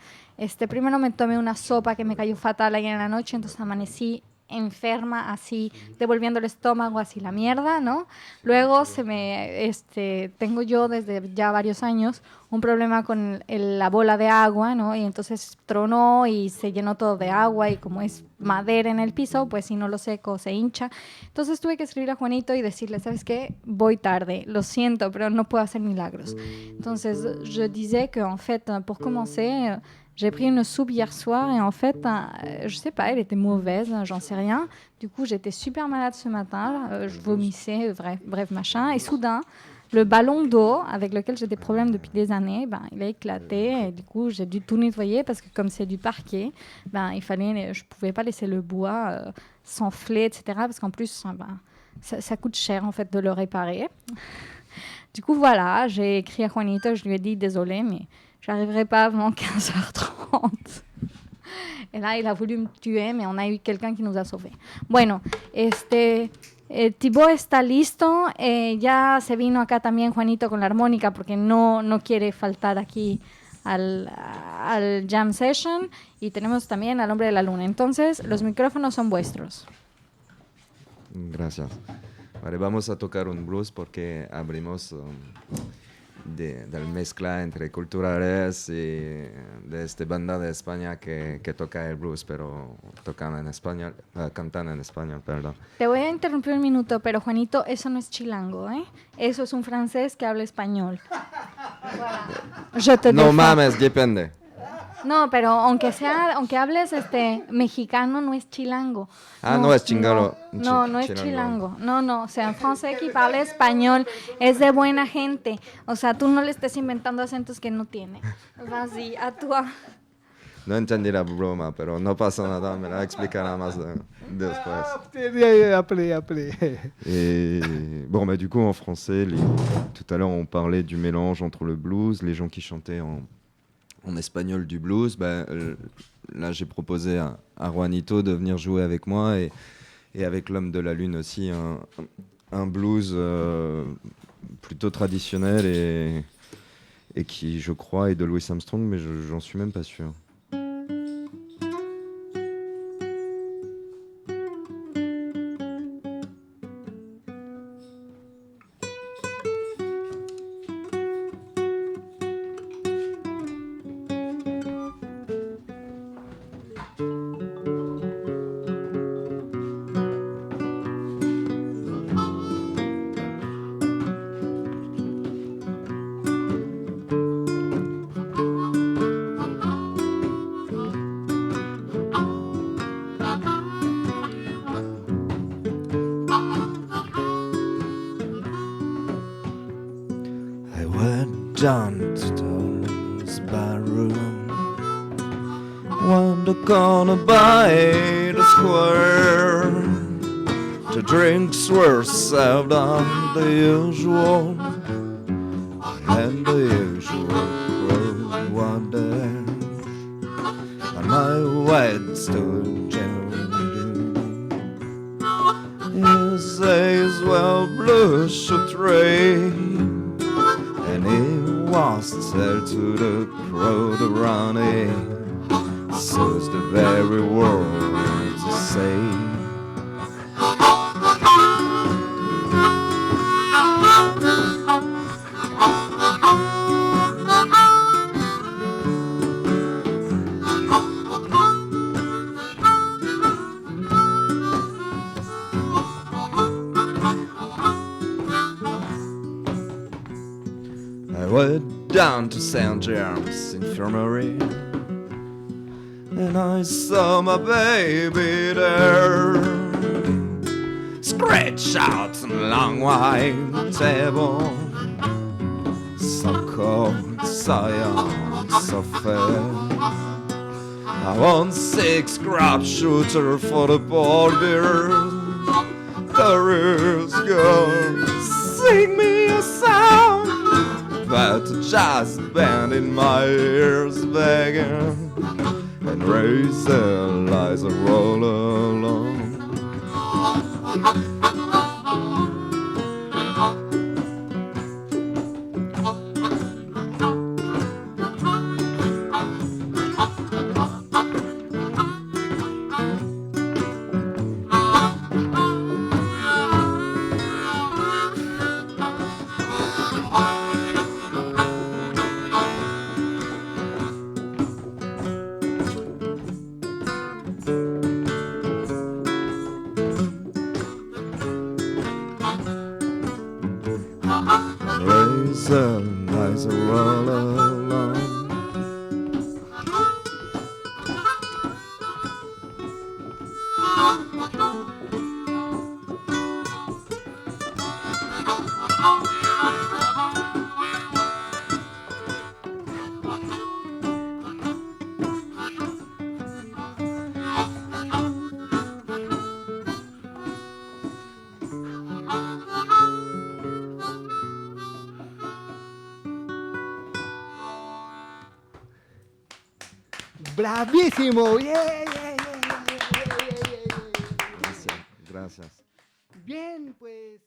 Primero me tomé una sopa que me cayó fatal ayer en la noche, entonces amanecí enferma, así, devolviendo el estómago, así la mierda, ¿no? Luego tengo yo desde ya varios años un problema con la bola de agua, ¿no? Y entonces tronó y se llenó todo de agua y como es madera en el piso, pues si no lo seco se hincha. Entonces tuve que escribir a Juanito y decirle, ¿sabes qué? Voy tarde, lo siento, pero no puedo hacer milagros. Entonces, je disais que en fait, pour commencer, j'ai pris une soupe hier soir et en fait, je sais pas, elle était mauvaise, j'en sais rien. Du coup, j'étais super malade ce matin, je vomissais, bref, machin. Et soudain, le ballon d'eau avec lequel j'ai des problèmes depuis des années, il a éclaté et du coup, j'ai dû tout nettoyer parce que comme c'est du parquet, je pouvais pas laisser le bois s'enfler, etc. Parce qu'en plus, ça coûte cher en fait de le réparer. Du coup, voilà, j'ai écrit à Juanito, je lui ai dit désolé, mais j'arriverai pas avant 15h30. Et là, il a voulu me tuer, mais on a eu quelqu'un qui nous a sauvés. Bueno, Thibaut está listo. Ya se vino acá también Juanito con la armónica porque no quiere faltar aquí al jam session. Y tenemos también al hombre de la luna. Entonces, los micrófonos son vuestros. Gracias. Vale, vamos a tocar un blues porque abrimos del mezcla entre culturales y de esta banda de España que toca el blues, pero tocan en español, cantan en español, perdón. Te voy a interrumpir un minuto, pero Juanito, eso no es chilango, ¿eh? Eso es un francés que habla español. No mames, depende. No, pero aunque hables mexicano, no es chilango. No es chingalo. No es chilango. No, o sea, un francés que habla español es de buena gente. O sea, tú no le estés inventando acentos que no tiene. Vas-y, a toi. No entendí la broma, pero no pasa nada, me la explicará más después. Après. Et bon, du coup, en français, tout à l'heure, on parlait du mélange entre le blues, les gens qui chantaient en espagnol du blues. Là, j'ai proposé à Juanito de venir jouer avec moi et avec l'homme de la lune aussi, un blues plutôt traditionnel et qui, je crois, est de Louis Armstrong, mais j'en suis même pas sûr. Down to this barroom, wonder gonna buy the square. The drinks were served on the usual, and the usual crowd was there. On my way stood Jeremy. His eyes well blush a tray, and he was said to the crowd around him, so's the very word to say. I went down to St. James Infirmary, and I saw my baby there, scratch out on long white table, so cold, so young, so fair. I want 6 crop shooter for the ball beer. There is girl, sing me a song, but the jazz band in my ears begging, and razor lies a roll along. Razor lies a roll along. Bravísimo. Yeah. Gracias. Bien, pues...